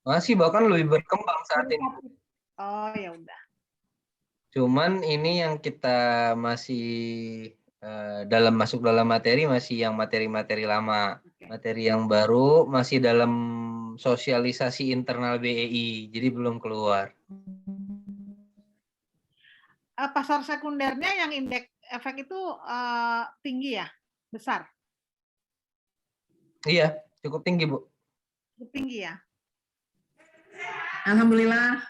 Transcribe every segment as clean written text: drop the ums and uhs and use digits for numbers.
Masih bahkan lebih berkembang saat ini. Oh ya udah. Cuman ini yang kita masih masuk dalam materi masih yang materi-materi lama. Oke. Materi yang baru masih dalam sosialisasi internal BEI, jadi belum keluar. Pasar sekundernya yang indeks efek itu tinggi ya, besar, Iya, cukup tinggi, Bu. cukup tinggi ya. Alhamdulillah.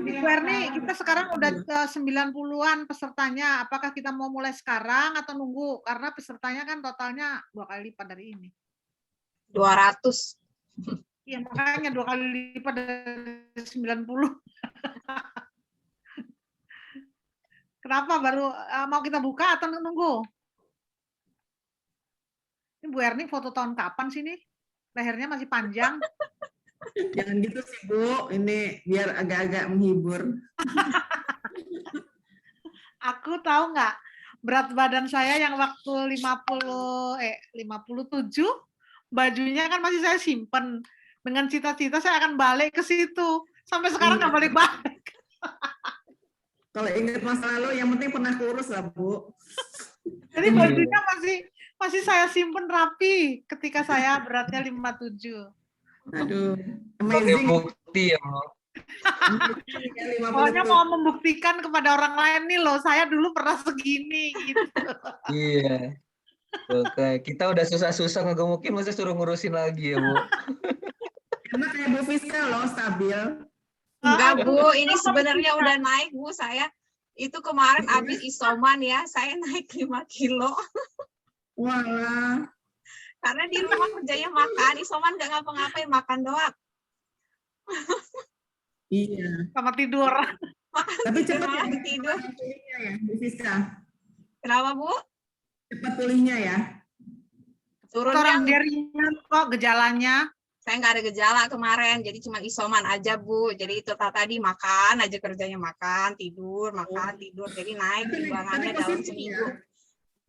Bu Erni, kita sekarang udah 90-an pesertanya. Apakah kita mau mulai sekarang atau nunggu? Karena pesertanya kan totalnya 2 kali lipat dari ini. 200. Iya, makanya 2 kali lipat dari 90. Kenapa baru mau kita buka atau nunggu? Ini Bu Erni foto tahun kapan sih nih? Lehernya masih panjang. Jangan gitu sih Bu, ini biar agak-agak menghibur. Aku tahu nggak berat badan saya yang waktu 57, bajunya kan masih saya simpen. Dengan cita-cita saya akan balik ke situ. Sampai sekarang nggak balik-balik. Kalau ingat masa lalu, yang penting pernah kurus lah Bu. Jadi bajunya masih saya simpen rapi ketika saya beratnya 57. Aduh, Sebagai amazing. bukti ya, Bu. Pokoknya mau membuktikan kepada orang lain nih loh, saya dulu pernah segini gitu. Iya. Oke, kita udah susah-susah ngegemukin, masa suruh ngurusin lagi ya, Bu. Karena kayak Bu Fiska loh, stabil. Enggak, Bu, ini sebenarnya udah naik, Bu. Saya itu kemarin habis isoman ya, saya naik 5 kilo. Walah. Karena di rumah kerjanya makan, isoman nggak ngapa-ngapain, makan doang. Iya. Sama tidur. Tapi cepat ya, tidur. Ya, Bu Fiska. Kenapa, Bu? Cepat pulihnya ya. Turunnya Orang dia ringan kok gejalanya. saya nggak ada gejala kemarin, jadi cuma isoman aja Bu. Jadi itu tadi makan aja kerjanya, makan, tidur, makan, tidur. Jadi naik timbangannya dalam seminggu. Ya?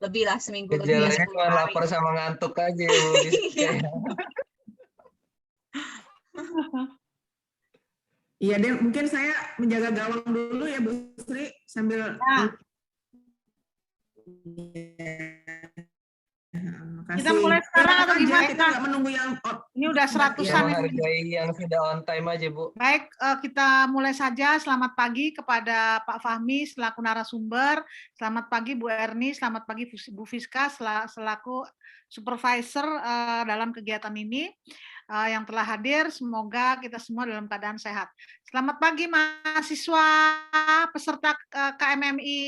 Lebih lah, seminggu lebih. Gejalanya cuma lapar sama ngantuk aja ya, Bu. Iya deh, mungkin saya menjaga gawang dulu ya Bu Sri sambil. Kita mulai sekarang atau gimana? Kita nggak menunggu yang ini udah 100-an. Menghargai yang sudah on time aja, Bu. Baik, kita mulai saja. Selamat pagi kepada Pak Fahmi selaku narasumber. Selamat pagi Bu Erni, selamat pagi Bu Fiska selaku supervisor dalam kegiatan ini yang telah hadir. Semoga kita semua dalam keadaan sehat. Selamat pagi mahasiswa peserta KMMI.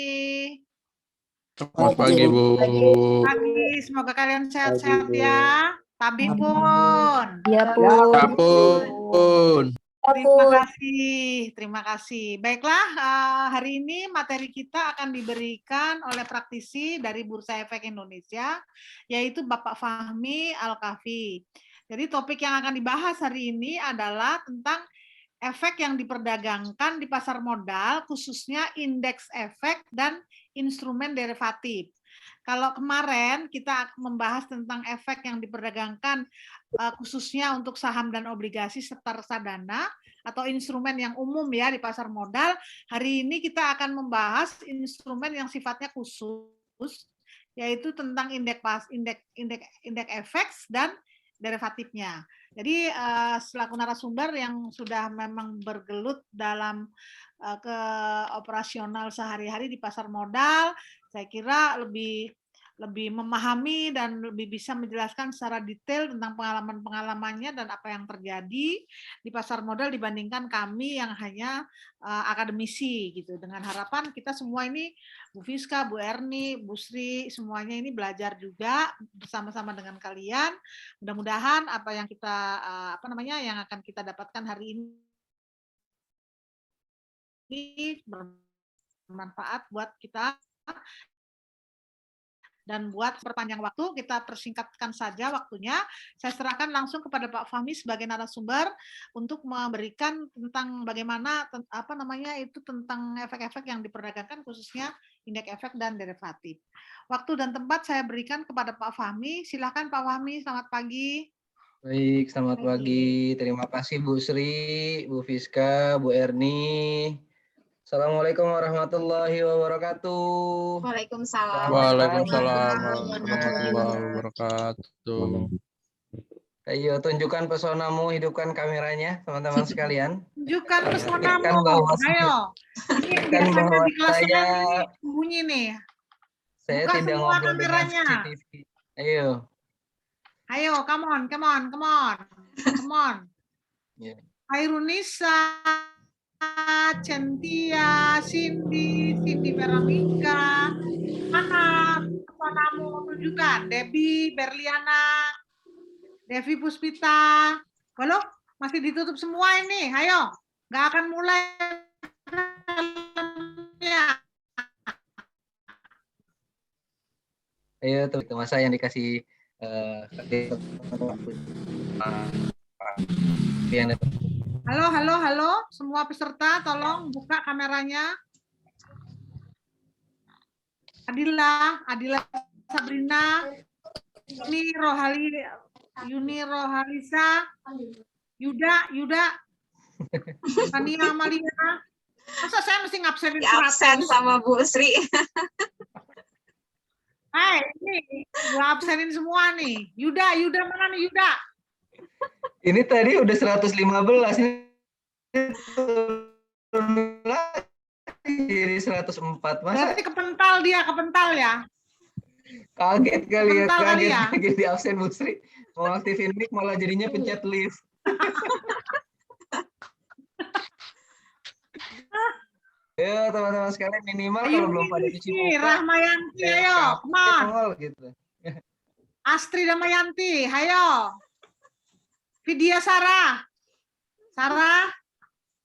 Selamat pagi, Bu. Pagi, semoga kalian sehat-sehat ya. Tabi pun. Ya, Pun. Terima kasih. Baiklah, hari ini materi kita akan diberikan oleh praktisi dari Bursa Efek Indonesia, yaitu Bapak Fahmi Al-Kafi. Jadi topik yang akan dibahas hari ini adalah tentang efek yang diperdagangkan di pasar modal, khususnya indeks efek dan instrumen derivatif. Kalau kemarin kita membahas tentang efek yang diperdagangkan khususnya untuk saham dan obligasi serta reksadana atau instrumen yang umum ya di pasar modal, hari ini kita akan membahas instrumen yang sifatnya khusus, yaitu tentang indeks efek dan derivatifnya. Jadi selaku narasumber yang sudah memang bergelut dalam ke operasional sehari-hari di pasar modal, saya kira lebih memahami dan lebih bisa menjelaskan secara detail tentang pengalaman-pengalamannya dan apa yang terjadi di pasar modal dibandingkan kami yang hanya akademisi gitu. Dengan harapan kita semua ini, Bu Fiska, Bu Erni, Bu Sri, semuanya ini belajar juga bersama-sama dengan kalian. Mudah-mudahan apa yang kita yang akan kita dapatkan hari ini bermanfaat buat kita. Dan buat perpanjang waktu, kita persingkatkan saja waktunya. Saya serahkan langsung kepada Pak Fahmi sebagai narasumber untuk memberikan tentang bagaimana tentang efek-efek yang diperdagangkan khususnya indeks efek dan derivatif. Waktu dan tempat saya berikan kepada Pak Fahmi. Silakan Pak Fahmi, selamat pagi. Baik, selamat Pagi. pagi. Terima kasih Bu Sri, Bu Fiska, Bu Erni. Assalamualaikum warahmatullahi wabarakatuh. Waalaikumsalam Waalaikumsalam warahmatullahi warahmatullahi wabarakatuh. Ayo tunjukkan pesonamu, hidupkan kameranya, teman-teman sekalian. Tunjukkan Pastikan pesonamu. bahwa Ayo. Ini pastikan biasanya bahwa di kelas saya lain ini sembunyi nih. saya Buka tidak semua ngobrol dengan kameranya. CCTV. Ayo. Ayo, come on, come on, come on. Come on. Ya. Hairunisa, Centia, Cindy Veronica. Mana pesonamu? Tunjukkan. Debbie, Berliana, Devi Puspita. Halo, masih ditutup semua ini. Ayo, nggak akan mulai. Ayo tuh masa yang dikasih Halo, semua peserta tolong buka kameranya. Adila Sabrina, Yuni Rohalisa, Yuda, Tania Amalia. Masa saya mesti ngabsenin Di absen 100? sama Bu Sri. Hai, ini gua absenin semua nih. Yuda mana nih Yuda? Ini tadi udah 115 ini jadi 104. Masa Berarti kepental ya. kaget kali ya, Kepental kali ya. kaget di absen Bu Sri. Mau aktifin mic malah jadinya pencet lift. Ya teman-teman sekalian, minimal kalau belum pada cuci muka, Rahmayanti, ayo, come on. nongol gitu. Astri Damayanti, ayo. Vidya Sarah.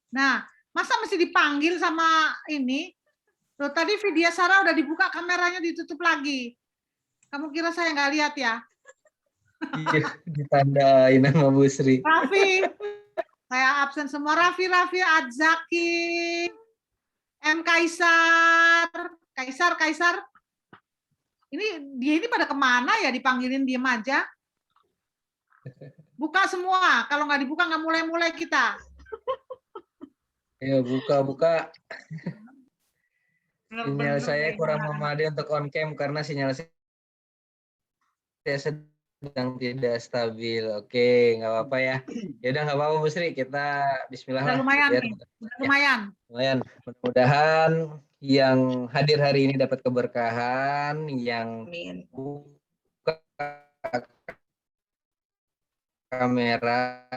Nah, masa mesti dipanggil sama ini? Loh, tadi Vidya Sarah udah dibuka kameranya, ditutup lagi. Kamu kira saya nggak lihat ya? Iya, ditandain sama Bu Sri. Raffi, saya absen semua. Raffi, Adzaki, M. Kaisar. Dia ini pada kemana ya, dipanggilin diem aja? Buka semua, kalau nggak dibuka nggak mulai-mulai kita. Ayo buka. Sinyal saya kurang memadai untuk on cam karena sinyal saya sedang tidak stabil. Oke, nggak apa-apa ya. Ya udah nggak apa-apa Bu Sri, kita Bismillah Udah lah. lumayan Ya, nih, lumayan. Mudah-mudahan yang hadir hari ini dapat keberkahan, yang Amin. buka kamera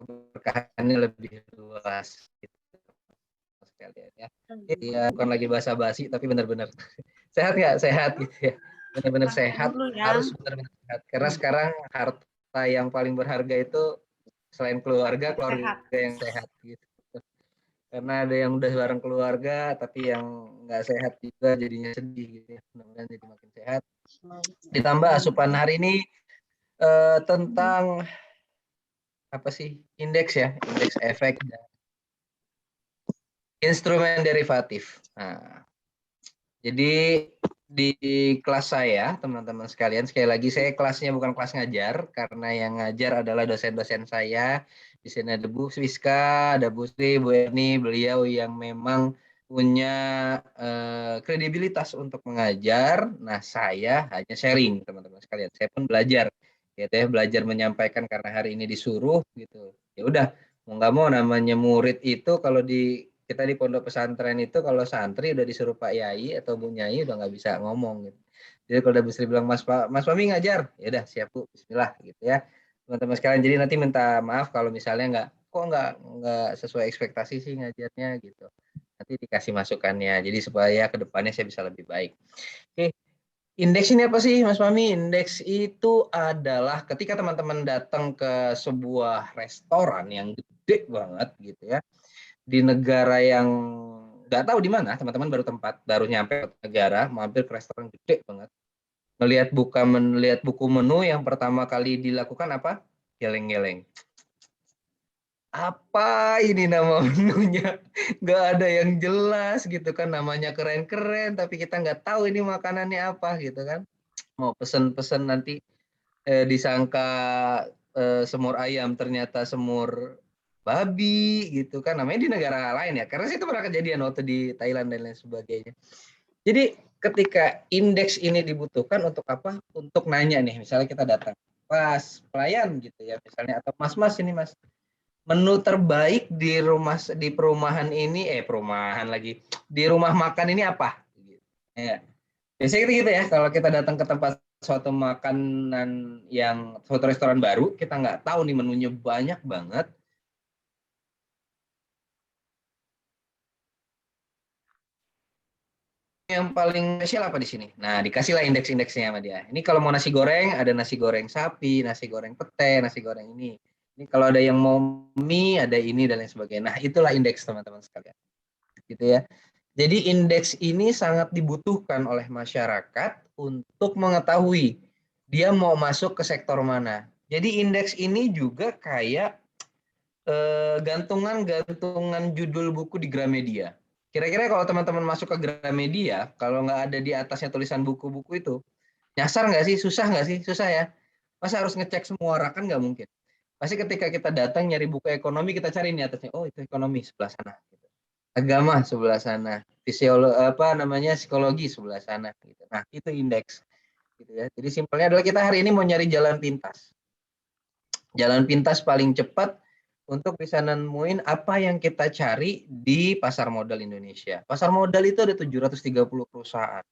keberkahannya lebih luas gitu sekalian ya. Ya bukan lagi basa-basi tapi benar-benar sehat nggak? Sehat gitu ya. Benar-benar sehat, harus benar-benar sehat. Karena sekarang harta yang paling berharga itu selain keluarga yang sehat gitu. Karena ada yang udah bareng keluarga tapi yang nggak sehat juga jadinya sedih gitu ya. Mudah-mudahan jadi makin sehat. Ditambah asupan hari ini tentang apa sih? Indeks efek dan instrumen derivatif. Nah, jadi di kelas saya, teman-teman sekalian, sekali lagi saya kelasnya bukan kelas ngajar, karena yang ngajar adalah dosen-dosen saya. Di sini ada Bu Swiska, ada Bu Sri, Bu Erni, beliau yang memang punya kredibilitas untuk mengajar. Nah, saya hanya sharing, teman-teman sekalian. Saya pun belajar, gitu ya, belajar menyampaikan karena hari ini disuruh, gitu. Ya udah, mau nggak mau namanya murid itu kalau kita di pondok pesantren itu kalau santri udah disuruh Pak Yai atau Bu Nyai udah nggak bisa ngomong gitu. Jadi kalau udah bisa bilang Mas Fahmi ngajar, ya udah siap Bu, bismillah gitu ya. Teman-teman sekalian, jadi nanti minta maaf kalau misalnya nggak sesuai ekspektasi sih ngajarnya gitu. Nanti dikasih masukannya. Jadi supaya kedepannya saya bisa lebih baik. Oke. Indeks ini apa sih Mas Fahmi? Indeks itu adalah ketika teman-teman datang ke sebuah restoran yang gede banget gitu ya, di negara yang nggak tahu di mana, teman-teman baru nyampe negara, mampir ke restoran gede banget, melihat buku menu, yang pertama kali dilakukan apa? Geleng-geleng. Apa ini nama menunya? Nggak ada yang jelas gitu kan, namanya keren-keren tapi kita nggak tahu ini makanannya apa gitu kan. Mau pesen-pesen nanti disangka semur ayam ternyata semur babi gitu kan, namanya di negara lain ya, karena itu pernah kejadian waktu di Thailand dan lain sebagainya. Jadi ketika indeks ini dibutuhkan untuk apa? Untuk nanya nih, misalnya kita datang, pas pelayan gitu ya, misalnya atau mas ini mas, menu terbaik di perumahan ini, perumahan lagi, di rumah makan ini apa? Ya. Biasanya gitu ya, kalau kita datang ke tempat suatu makanan yang suatu restoran baru, kita nggak tahu nih menunya banyak banget. Yang paling spesial apa di sini? Nah, dikasihlah indeks-indeksnya sama dia. Ini kalau mau nasi goreng, ada nasi goreng sapi, nasi goreng pete, nasi goreng ini. Ini kalau ada yang mau mie, ada ini dan lain sebagainya. Nah, itulah indeks teman-teman sekalian. Gitu ya. Jadi indeks ini sangat dibutuhkan oleh masyarakat untuk mengetahui dia mau masuk ke sektor mana. Jadi indeks ini juga kayak gantungan-gantungan judul buku di Gramedia. Kira-kira kalau teman-teman masuk ke Gramedia, kalau nggak ada di atasnya tulisan buku-buku itu, nyasar nggak sih? Susah nggak sih? Susah ya. Masa harus ngecek semua orang? Kan nggak mungkin. Pasti ketika kita datang nyari buku ekonomi, kita cari di atasnya. Oh, itu ekonomi sebelah sana. Agama sebelah sana. Psikologi sebelah sana. Gitu. Nah, itu indeks. Gitu ya. Jadi simpelnya adalah kita hari ini mau nyari jalan pintas. Jalan pintas paling cepat untuk bisa nemuin apa yang kita cari di pasar modal Indonesia. Pasar modal itu ada 730 perusahaan.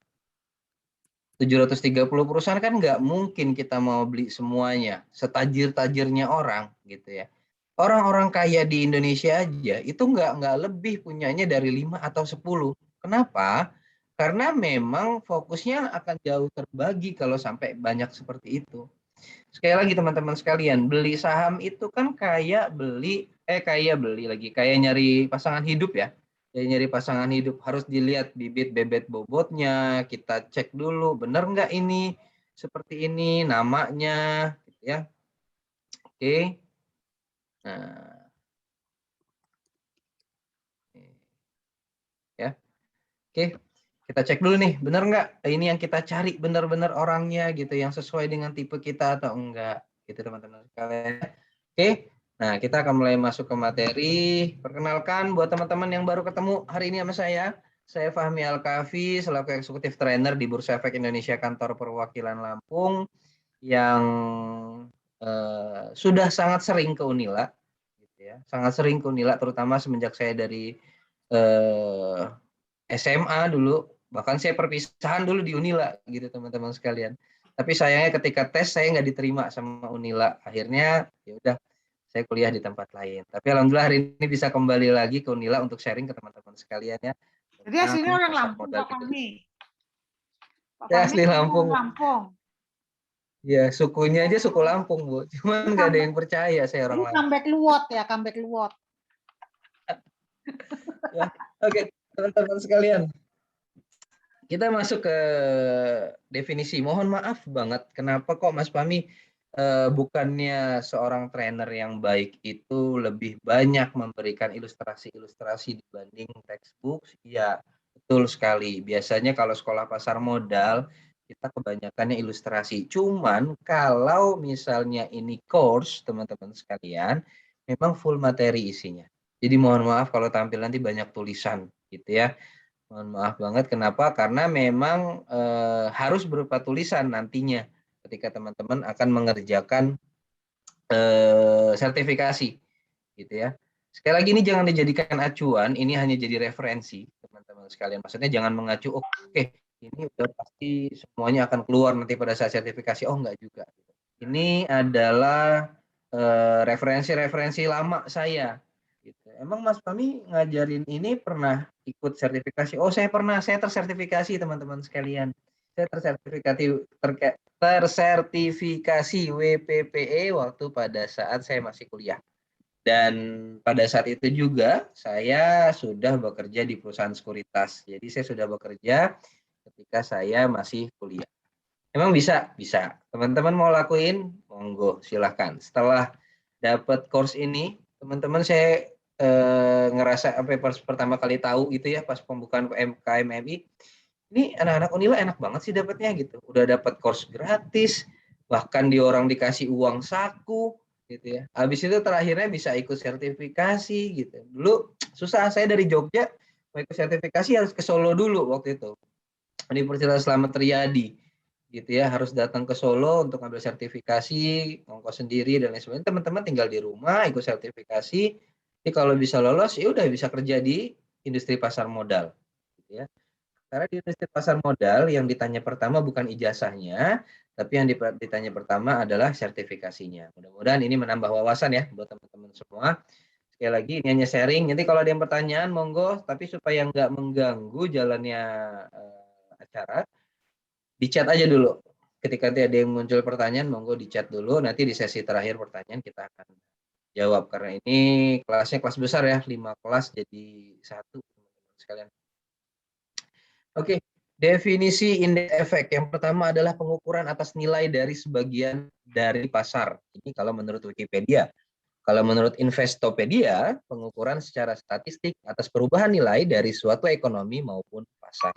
730 perusahaan kan nggak mungkin kita mau beli semuanya. Setajir-tajirnya orang gitu ya. Orang-orang kaya di Indonesia aja itu nggak lebih punyanya dari 5 atau 10. Kenapa? Karena memang fokusnya akan jauh terbagi kalau sampai banyak seperti itu. Sekali lagi teman-teman sekalian, beli saham itu kan kayak nyari pasangan hidup ya. Kayak nyari pasangan hidup, harus dilihat bibit bebet bobotnya, kita cek dulu benar nggak ini seperti ini namanya gitu ya. Oke. Nah, ya. Oke. Kita cek dulu nih, benar nggak ini yang kita cari benar-benar orangnya gitu, yang sesuai dengan tipe kita atau enggak, gitu teman-teman sekalian. Oke, nah kita akan mulai masuk ke materi. Perkenalkan buat teman-teman yang baru ketemu hari ini sama saya Fahmi Al-Kafi selaku eksekutif trainer di Bursa Efek Indonesia Kantor Perwakilan Lampung yang sudah sangat sering ke Unila, gitu ya, sangat sering ke Unila terutama semenjak saya dari SMA dulu. Bahkan saya perpisahan dulu di Unila gitu teman-teman sekalian. Tapi sayangnya ketika tes saya nggak diterima sama Unila. Akhirnya ya udah saya kuliah di tempat lain. Tapi alhamdulillah hari ini bisa kembali lagi ke Unila untuk sharing ke teman-teman sekalian ya. Jadi aslinya orang Lampung, Pak Fahmi. Ya asli Lampung. Lampung. Ya sukunya aja suku Lampung Bu. Cuman nggak ada yang percaya saya orang Lampung. Comeback luot ya, comeback luot. Ya, oke teman-teman sekalian. Kita masuk ke definisi. Mohon maaf banget, kenapa kok Mas Fahmi bukannya seorang trainer yang baik itu lebih banyak memberikan ilustrasi-ilustrasi dibanding textbook? Ya, betul sekali. Biasanya kalau sekolah pasar modal, kita kebanyakannya ilustrasi. Cuman kalau misalnya ini course, teman-teman sekalian, memang full materi isinya. Jadi mohon maaf kalau tampil nanti banyak tulisan, gitu ya. Mohon maaf banget, kenapa? Karena memang harus berupa tulisan nantinya ketika teman-teman akan mengerjakan sertifikasi, gitu ya. Sekali lagi ini jangan dijadikan acuan, ini hanya jadi referensi teman-teman sekalian. Maksudnya jangan mengacu, oke, ini udah pasti semuanya akan keluar nanti pada saat sertifikasi. Oh enggak juga. Ini adalah referensi-referensi lama saya. Gitu. Emang Mas Fahmi ngajarin ini pernah ikut sertifikasi? Oh saya pernah, saya tersertifikasi teman-teman sekalian. Saya tersertifikasi WPPE waktu pada saat saya masih kuliah. Dan pada saat itu juga saya sudah bekerja di perusahaan sekuritas. Jadi saya sudah bekerja ketika saya masih kuliah. Emang bisa? Bisa. Teman-teman mau lakuin? Monggo, silahkan. Setelah dapat course ini, teman-teman saya ngerasa pas pertama kali tahu gitu ya, pas pembukaan KMMI, ini anak-anak Unila enak banget sih dapatnya gitu. Udah dapat course gratis, bahkan orang dikasih uang saku gitu ya. Habis itu terakhirnya bisa ikut sertifikasi gitu. Dulu susah, saya dari Jogja mau ikut sertifikasi harus ke Solo dulu waktu itu. Universitas Slamet Riyadi gitu ya, harus datang ke Solo untuk ambil sertifikasi, ongkos sendiri dan lain sebagainya. Teman-teman tinggal di rumah ikut sertifikasi. Jadi kalau bisa lolos ya udah bisa kerja di industri pasar modal gitu ya. Karena di industri pasar modal yang ditanya pertama bukan ijazahnya, tapi yang ditanya pertama adalah sertifikasinya. Mudah-mudahan ini menambah wawasan ya buat teman-teman semua. Sekali lagi ini hanya sharing. Nanti kalau ada yang pertanyaan monggo, tapi supaya nggak mengganggu jalannya acara, di chat aja dulu. Ketika nanti ada yang muncul pertanyaan, monggo di chat dulu. Nanti di sesi terakhir pertanyaan kita akan jawab. Karena ini kelasnya kelas besar ya, 5 kelas jadi 1 teman-teman sekalian. Oke, definisi indeks efek. Yang pertama adalah pengukuran atas nilai dari sebagian dari pasar. Ini kalau menurut Wikipedia. Kalau menurut Investopedia, pengukuran secara statistik atas perubahan nilai dari suatu ekonomi maupun pasar.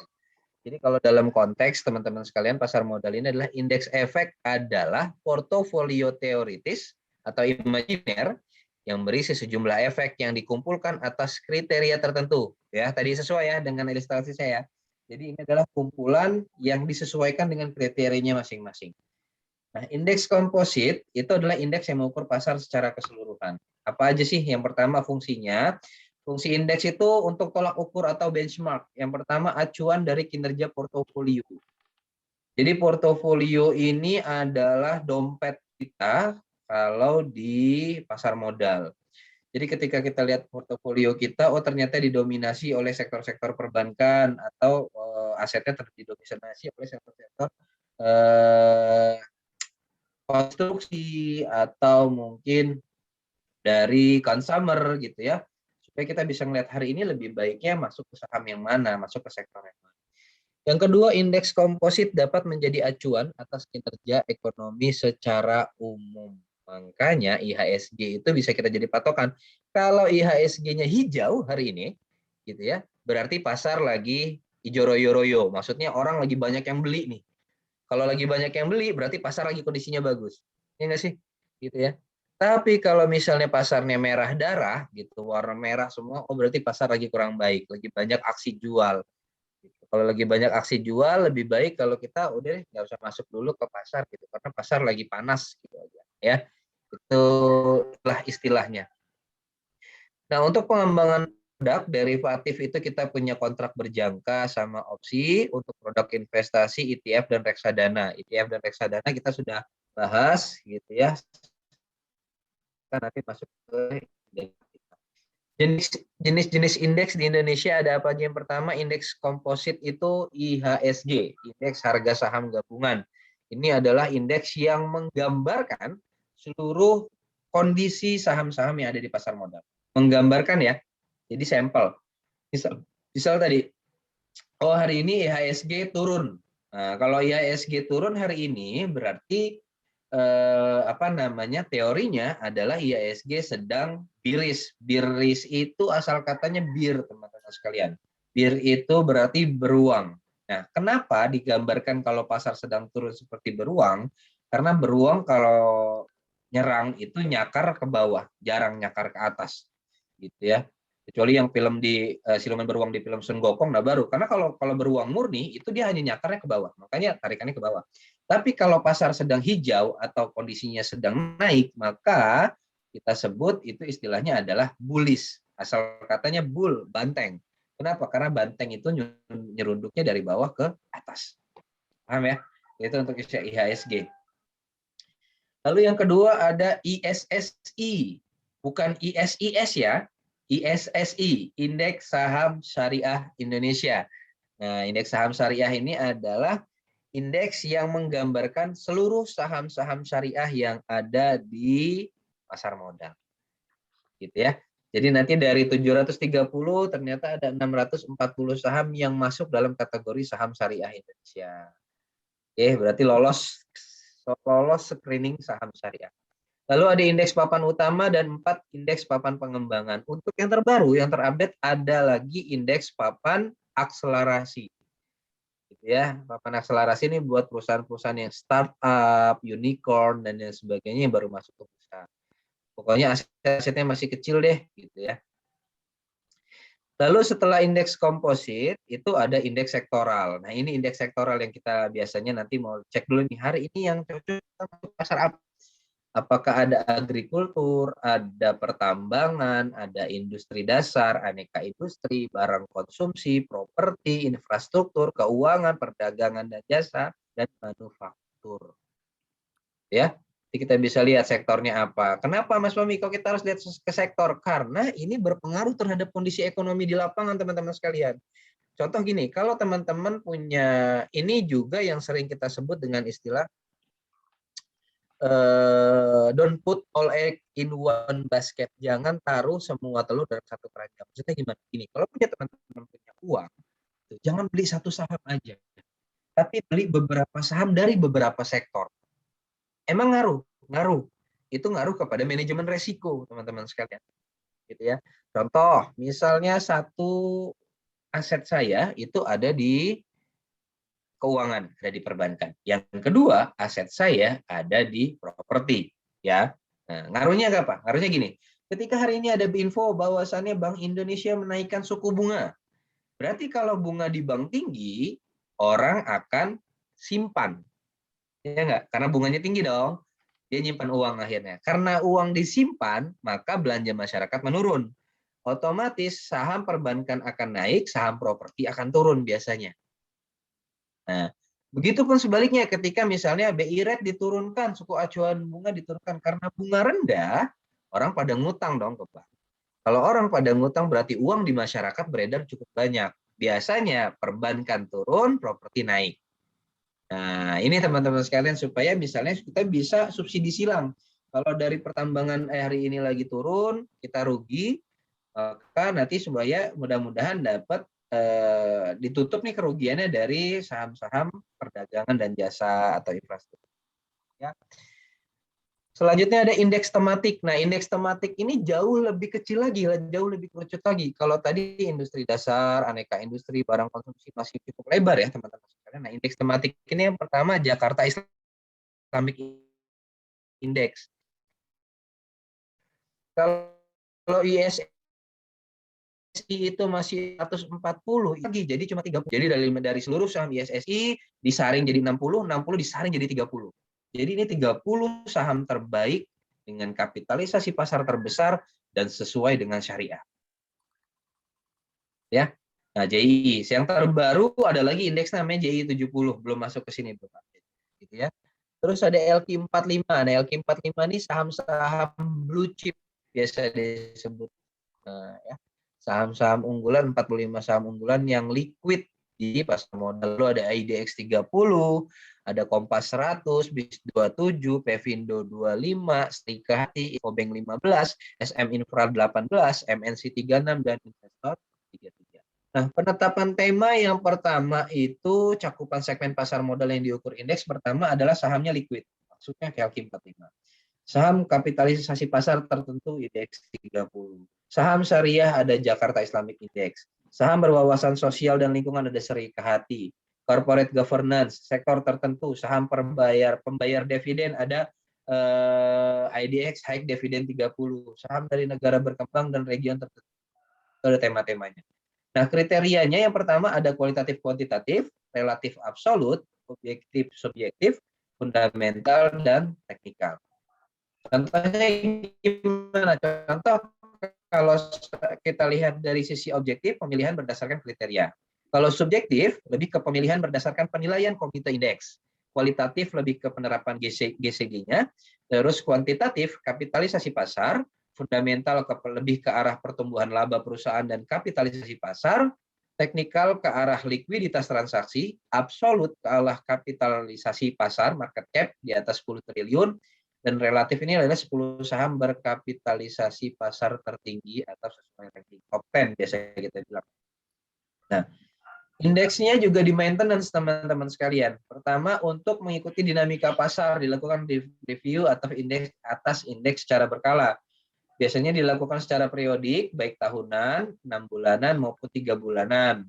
Jadi kalau dalam konteks teman-teman sekalian, pasar modal ini adalah indeks efek adalah portofolio teoritis atau imajiner yang berisi sejumlah efek yang dikumpulkan atas kriteria tertentu. Ya, tadi sesuai ya dengan ilustrasi saya. Jadi ini adalah kumpulan yang disesuaikan dengan kriterianya masing-masing. Nah, indeks komposit itu adalah indeks yang mengukur pasar secara keseluruhan. Apa aja sih? Yang pertama fungsinya. Fungsi indeks itu untuk tolak ukur atau benchmark. Yang pertama acuan dari kinerja portofolio. Jadi portofolio ini adalah dompet kita kalau di pasar modal. Jadi ketika kita lihat portofolio kita, oh ternyata didominasi oleh sektor-sektor perbankan atau asetnya terdominasi oleh sektor-sektor konstruksi atau mungkin dari consumer gitu ya, supaya kita bisa melihat hari ini lebih baiknya masuk ke saham yang mana, masuk ke sektor yang mana. Yang kedua, indeks komposit dapat menjadi acuan atas kinerja ekonomi secara umum. Makanya IHSG itu bisa kita jadi patokan. Kalau IHSG-nya hijau hari ini, gitu ya, berarti pasar lagi hijau royo-royo. Maksudnya orang lagi banyak yang beli nih. Kalau lagi banyak yang beli, berarti pasar lagi kondisinya bagus. Ya nggak sih? Gitu ya. Tapi kalau misalnya pasarnya merah darah, gitu, warna merah semua, oh berarti pasar lagi kurang baik, lagi banyak aksi jual. Gitu. Kalau lagi banyak aksi jual, lebih baik kalau kita udah deh nggak usah masuk dulu ke pasar, gitu, karena pasar lagi panas, gitu aja. Ya, itulah istilahnya. Nah, untuk pengembangan produk derivatif itu kita punya kontrak berjangka sama opsi untuk produk investasi ETF dan reksadana. ETF dan reksadana kita sudah bahas gitu ya. Kita nanti masuk ke jenis-jenis indeks di Indonesia ada apa aja? Yang pertama indeks komposit itu IHSG, indeks harga saham gabungan. Ini adalah indeks yang menggambarkan seluruh kondisi saham-saham yang ada di pasar modal. Menggambarkan ya. Jadi sampel. Misal tadi, oh hari ini IHSG turun. Nah, kalau IHSG turun hari ini berarti teorinya adalah IHSG sedang bearish. Bearish itu asal katanya bear, teman-teman sekalian. Bear itu berarti beruang. Nah, kenapa digambarkan kalau pasar sedang turun seperti beruang? Karena beruang kalau nyerang itu nyakar ke bawah, jarang nyakar ke atas. Gitu ya. Kecuali yang film di siluman beruang di film Sun Gokong, nah baru. Karena kalau beruang murni itu dia hanya nyakarnya ke bawah, makanya tarikannya ke bawah. Tapi kalau pasar sedang hijau atau kondisinya sedang naik, maka kita sebut itu istilahnya adalah bullish. Asal katanya bull, banteng. Kenapa? Karena banteng itu nyerunduknya dari bawah ke atas. Paham ya? Itu untuk IHSG. Lalu yang kedua ada ISSI, bukan ISIS ya. ISSI, Indeks Saham Syariah Indonesia. Nah, Indeks Saham Syariah ini adalah indeks yang menggambarkan seluruh saham-saham syariah yang ada di pasar modal. Gitu ya. Jadi nanti dari 730 ternyata ada 640 saham yang masuk dalam kategori saham syariah Indonesia. Oke, berarti lolos screening saham syariah. Lalu ada indeks papan utama dan 4 indeks papan pengembangan. Untuk yang terbaru, yang terupdate ada lagi indeks papan akselerasi. ya. Papan akselerasi ini buat perusahaan-perusahaan yang startup, unicorn dan yang sebagainya yang baru masuk ke bursa. Pokoknya aset-asetnya masih kecil deh, gitu ya. Lalu setelah indeks komposit itu ada indeks sektoral. Nah, ini indeks sektoral yang kita biasanya nanti mau cek dulu nih, hari ini yang cocok untuk pasar apa. Apakah ada agrikultur, ada pertambangan, ada industri dasar, aneka industri, barang konsumsi, properti, infrastruktur, keuangan, perdagangan dan jasa, dan manufaktur. Ya, jadi kita bisa lihat sektornya apa. Kenapa Mas Mami kok kita harus lihat ke sektor? Karena ini berpengaruh terhadap kondisi ekonomi di lapangan teman-teman sekalian. Contoh gini, kalau teman-teman punya, ini juga yang sering kita sebut dengan istilah don't put all egg in one basket. Jangan taruh semua telur dalam satu keranjang. Maksudnya gimana? Gini, kalau punya teman-teman punya uang, jangan beli satu saham aja, tapi beli beberapa saham dari beberapa sektor. Emang ngaruh? Ngaruh. Itu ngaruh kepada manajemen resiko, teman-teman sekalian. Gitu ya. Contoh, misalnya satu aset saya itu ada di keuangan, ada di perbankan. Yang kedua, aset saya ada di properti, ya. Nah, ngaruhnya apa? Ngaruhnya gini. Ketika hari ini ada info bahwasannya Bank Indonesia menaikkan suku bunga. Berarti kalau bunga di bank tinggi, orang akan simpan. Ya enggak? Karena bunganya tinggi dong. Dia nyimpan uang akhirnya. Karena uang disimpan, maka belanja masyarakat menurun. Otomatis saham perbankan akan naik, saham properti akan turun biasanya. Nah, begitupun sebaliknya ketika misalnya BI rate diturunkan, suku acuan bunga diturunkan karena bunga rendah, orang pada ngutang dong ke bank. Kalau orang pada ngutang berarti uang di masyarakat beredar cukup banyak. Biasanya perbankan turun, properti naik. Nah, ini teman-teman sekalian supaya misalnya kita bisa subsidi silang. Kalau dari pertambangan hari ini lagi turun, kita rugi, maka nanti supaya mudah-mudahan dapat ditutup nih kerugiannya dari saham-saham perdagangan dan jasa atau infrastruktur. Ya. Selanjutnya ada indeks tematik. Nah, indeks tematik ini jauh lebih kecil lagi, jauh lebih kerucut lagi. Kalau tadi industri dasar, aneka industri, barang konsumsi masih cukup lebar ya teman-teman sekalian. Nah, indeks tematik ini yang pertama Jakarta Islamic Index. Kalau ISI itu masih 140 lagi, jadi cuma 30. Jadi dari seluruh saham ISSI disaring jadi 60 disaring jadi 30. Jadi ini 30 saham terbaik dengan kapitalisasi pasar terbesar dan sesuai dengan syariah. Ya. Nah, JII yang terbaru ada lagi indeks namanya JII 70, belum masuk ke sini Bapak. Gitu ya. Terus ada LQ45. Nah, LQ45 ini saham-saham blue chip biasa disebut. Nah, ya. Saham-saham unggulan, 45 saham unggulan yang liquid di pasar modal. Lalu ada IDX 30, ada Kompas 100, BIS 27, Pevindo 25, Setrika Hati, Infobank 15, SM Infra 18, MNC 36, dan Investor 33. Nah, penetapan tema yang pertama itu cakupan segmen pasar modal yang diukur indeks pertama adalah sahamnya liquid. Maksudnya KLQ 45. Saham kapitalisasi pasar tertentu IDX 30. Saham syariah ada Jakarta Islamic Index. Saham berwawasan sosial dan lingkungan ada Setrika Hati. Corporate governance, sektor tertentu, saham pembayar dividen ada IDX High Dividend 30. Saham dari negara berkembang dan region tertentu. Itu ada tema-temanya. Nah, kriterianya yang pertama ada kualitatif kuantitatif, relatif absolut, objektif subjektif, fundamental, dan teknikal. Contohnya gimana? Contoh kalau kita lihat dari sisi objektif, pemilihan berdasarkan kriteria. Kalau subjektif, lebih ke pemilihan berdasarkan penilaian komite indeks. Kualitatif lebih ke penerapan GCG-nya. Terus kuantitatif, kapitalisasi pasar. Fundamental lebih ke arah pertumbuhan laba perusahaan dan kapitalisasi pasar. Teknikal ke arah likuiditas transaksi. Absolut ke arah kapitalisasi pasar, market cap di atas 10 triliun. Dan relatif ini adalah 10 saham berkapitalisasi pasar tertinggi atau sesuai ranking top 10 biasanya kita bilang. Nah, indeksnya juga di maintenance teman-teman sekalian. Pertama, untuk mengikuti dinamika pasar dilakukan review atau atas indeks secara berkala. Biasanya dilakukan secara periodik, baik tahunan, 6 bulanan maupun 3 bulanan.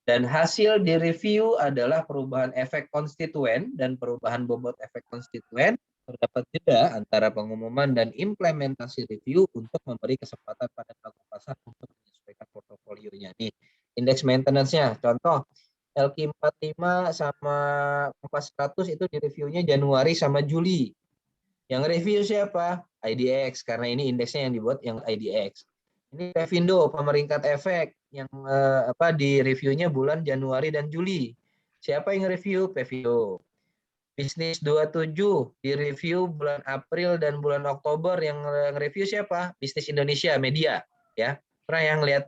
Dan hasil direview adalah perubahan efek konstituen dan perubahan bobot efek konstituen. Terdapat jeda antara pengumuman dan implementasi review untuk memberi kesempatan pada pelaku pasar untuk menyesuaikan portofolionya. Nih, indeks maintenance-nya. Contoh, LQ45 sama Kompas 100 itu direviewnya Januari sama Juli. Yang review siapa? IDX, karena ini indeksnya yang dibuat yang IDX. Ini Pevindo, pemeringkat efek, yang di reviewnya bulan Januari dan Juli. Siapa yang review? Pevindo. Bisnis 27 di review bulan April dan bulan Oktober, yang review siapa? Bisnis Indonesia Media, ya. Pernah yang lihat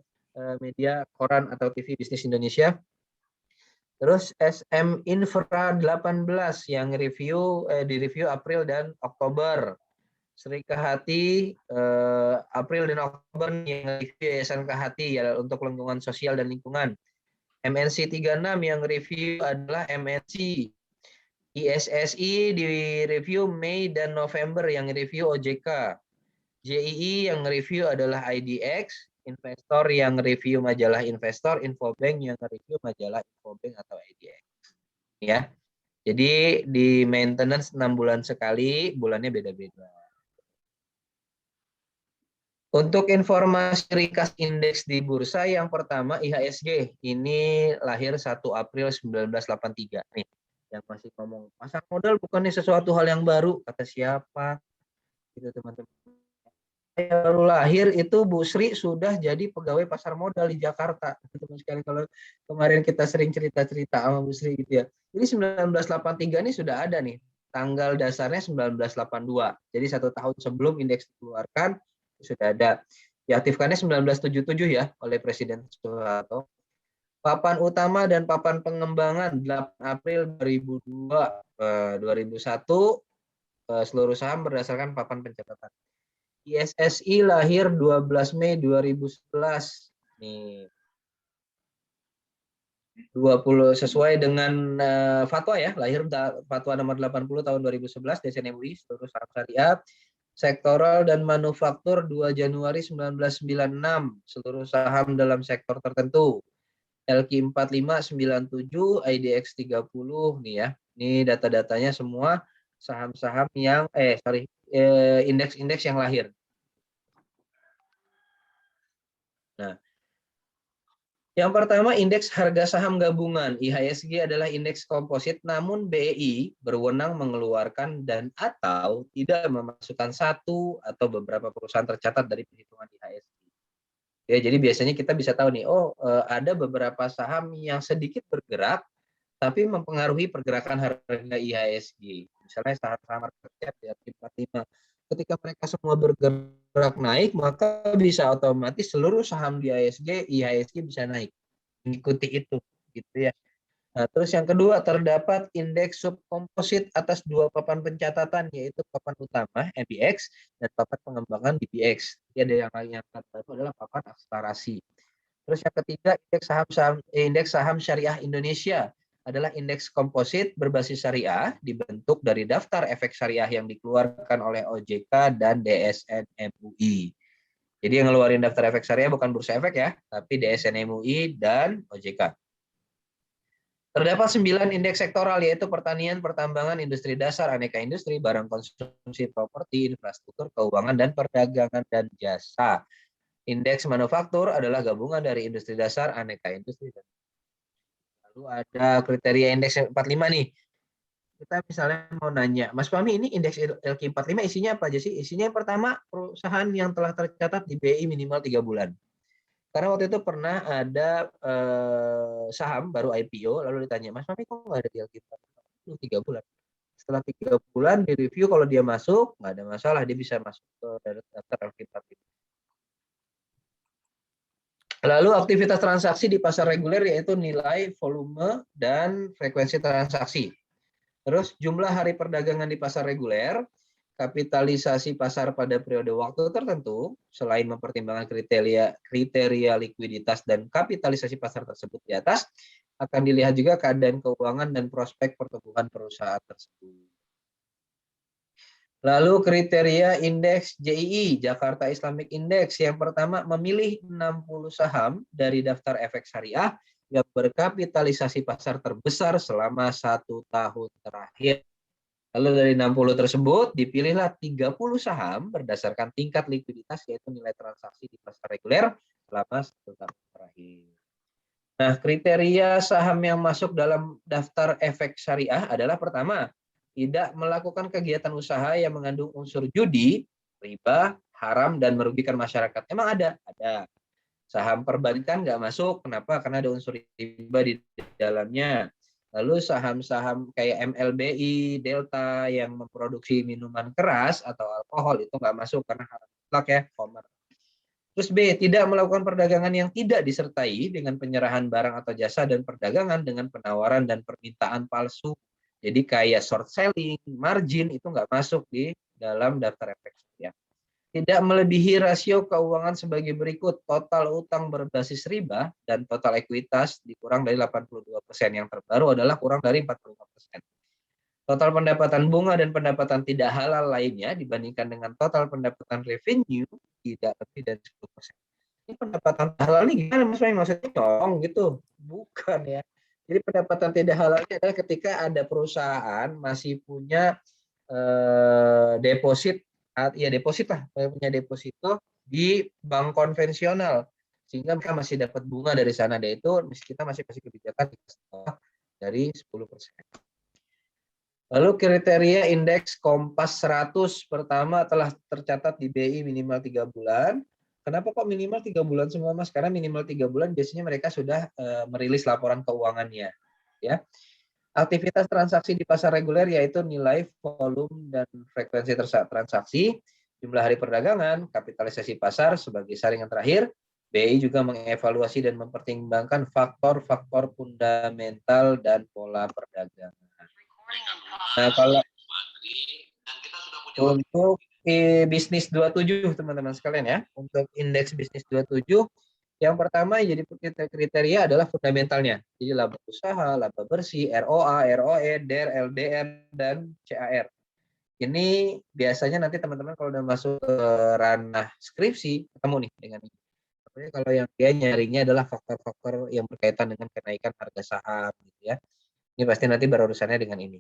media koran atau TV Bisnis Indonesia? Terus SM Infra 18 yang review di review April dan Oktober. Sri Kahati April dan Oktober yang review Yayasan Kahati ya untuk lingkungan sosial dan lingkungan. MNC 36 yang review adalah MNC. ISSI di review Mei dan November yang review OJK. JII yang review adalah IDX. Investor yang review majalah Investor. Infobank yang review majalah Infobank atau IDX. Ya. Jadi di maintenance 6 bulan sekali, bulannya beda-beda. Untuk informasi recast indeks di bursa, yang pertama IHSG. Ini lahir 1 April 1983. Nih, yang masih ngomong pasar modal bukannya sesuatu hal yang baru, kata siapa? Gitu teman-teman. Saya baru lahir itu Bu Sri sudah jadi pegawai pasar modal di Jakarta. Teman-teman sekalian, kalau kemarin kita sering cerita-cerita sama Bu Sri gitu ya. Jadi 1983 ini sudah ada nih. Tanggal dasarnya 1982. Jadi 1 tahun sebelum indeks dikeluarkan sudah ada. Diaktifkannya 1977 ya oleh Presiden Soeharto. Papan utama dan papan pengembangan 8 April 2001 seluruh saham berdasarkan papan pencatatan. ISSI lahir 12 Mei 2011. Nih. 20 sesuai dengan fatwa ya, lahir fatwa nomor 80 tahun 2011 DSN MUI seluruh saham syariah. Sektoral dan manufaktur 2 Januari 1996 seluruh saham dalam sektor tertentu. LQ45 97, IDX 30 nih ya. Ini data-datanya semua saham-saham yang indeks-indeks yang lahir. Nah, yang pertama indeks harga saham gabungan. IHSG adalah indeks komposit, namun BEI berwenang mengeluarkan dan atau tidak memasukkan satu atau beberapa perusahaan tercatat dari perhitungan IHSG. Ya, jadi biasanya kita bisa tahu nih, ada beberapa saham yang sedikit bergerak, tapi mempengaruhi pergerakan harga IHSG. Misalnya saham-saham market cap ya, 45. Ketika mereka semua bergerak naik, maka bisa otomatis seluruh saham di IHSG bisa naik. Mengikuti itu, gitu ya. Nah, terus yang kedua, terdapat indeks subkomposit atas 2 papan pencatatan, yaitu papan utama MBX dan papan pengembangan DBX. Jadi ada yang lain yang terbaru adalah papan akselerasi. Terus yang ketiga, indeks saham syariah Indonesia adalah indeks komposit berbasis syariah, dibentuk dari daftar efek syariah yang dikeluarkan oleh OJK dan DSN MUI. Jadi yang ngeluarin daftar efek syariah bukan Bursa Efek ya, tapi DSN MUI dan OJK. Terdapat 9 indeks sektoral, yaitu pertanian, pertambangan, industri dasar, aneka industri, barang konsumsi, properti, infrastruktur, keuangan, dan perdagangan dan jasa. Indeks manufaktur adalah gabungan dari industri dasar, aneka industri. Lalu ada kriteria indeks 45 nih. Kita misalnya mau nanya, Mas Fahmi, ini indeks LQ45 isinya apa aja sih? Isinya yang pertama, perusahaan yang telah tercatat di BI minimal 3 bulan. Karena waktu itu pernah ada saham baru IPO, lalu ditanya, Mas Fahmi kok nggak ada di LQ45? 3 bulan. Setelah 3 bulan di review, kalau dia masuk, nggak ada masalah, dia bisa masuk ke daftar LQ45. Lalu aktivitas transaksi di pasar reguler yaitu nilai, volume, dan frekuensi transaksi. Terus jumlah hari perdagangan di pasar reguler, kapitalisasi pasar pada periode waktu tertentu, selain mempertimbangkan kriteria likuiditas dan kapitalisasi pasar tersebut di atas, akan dilihat juga keadaan keuangan dan prospek pertumbuhan perusahaan tersebut. Lalu kriteria indeks JII, Jakarta Islamic Index. Yang pertama, memilih 60 saham dari daftar efek syariah yang berkapitalisasi pasar terbesar selama 1 tahun terakhir. Lalu dari 60 tersebut dipilihlah 30 saham berdasarkan tingkat likuiditas yaitu nilai transaksi di pasar reguler selama 1 tahun terakhir. Nah, kriteria saham yang masuk dalam daftar efek syariah adalah pertama, tidak melakukan kegiatan usaha yang mengandung unsur judi, riba, haram, dan merugikan masyarakat. Emang ada? Ada. Saham perbankan nggak masuk. Kenapa? Karena ada unsur riba di dalamnya. Lalu saham-saham kayak MLBI, Delta yang memproduksi minuman keras atau alkohol itu nggak masuk karena haram mutlak ya, Komar. Terus B, tidak melakukan perdagangan yang tidak disertai dengan penyerahan barang atau jasa dan perdagangan dengan penawaran dan permintaan palsu. Jadi kayak short selling, margin itu nggak masuk di dalam daftar efek syariah. Tidak melebihi rasio keuangan sebagai berikut: total utang berbasis riba dan total ekuitas dikurang dari 82%. Yang terbaru adalah kurang dari 45%. Total pendapatan bunga dan pendapatan tidak halal lainnya dibandingkan dengan total pendapatan revenue tidak lebih dari 10%. Ini pendapatan halal ini gimana Mas? Maksudnya nyolong gitu? Bukan ya. Jadi pendapatan tidak halalnya adalah ketika ada perusahaan masih punya deposit, ya deposit lah, punya deposito di bank konvensional, sehingga mereka masih dapat bunga dari sana. Dari itu kita masih kasih kebijakan dari 10%. Lalu kriteria indeks Kompas 100 pertama telah tercatat di BI minimal 3 bulan. Kenapa kok minimal 3 bulan semua Mas? Karena minimal 3 bulan biasanya mereka sudah merilis laporan keuangannya. Ya. Aktivitas transaksi di pasar reguler yaitu nilai, volume, dan frekuensi transaksi, jumlah hari perdagangan, kapitalisasi pasar sebagai saringan terakhir. BI juga mengevaluasi dan mempertimbangkan faktor-faktor fundamental dan pola perdagangan. Nah, kalau untuk bisnis 27 teman-teman sekalian ya, untuk indeks bisnis 27 yang pertama jadi kriteria adalah fundamentalnya. Jadi laba usaha, laba bersih, ROA, ROE, DER, LDR, dan CAR. Ini biasanya nanti teman-teman kalau udah masuk ke ranah skripsi ketemu nih dengan ini. Kalau yang dia nyarinya adalah faktor-faktor yang berkaitan dengan kenaikan harga saham gitu ya. Ini pasti nanti berurusannya dengan ini.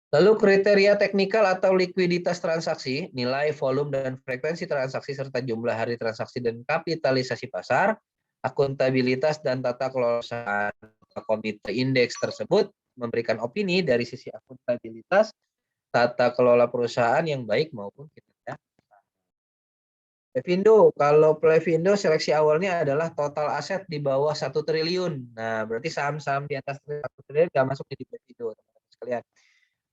Lalu kriteria teknikal atau likuiditas transaksi, nilai, volume, dan frekuensi transaksi, serta jumlah hari transaksi dan kapitalisasi pasar, akuntabilitas dan tata kelola komite indeks tersebut memberikan opini dari sisi akuntabilitas, tata kelola perusahaan yang baik maupun kinerja. Plevindo, kalau Plevindo seleksi awalnya adalah total aset di bawah 1 triliun. Nah, berarti saham-saham di atas 1 triliun nggak masuk di Plevindo, teman-teman sekalian.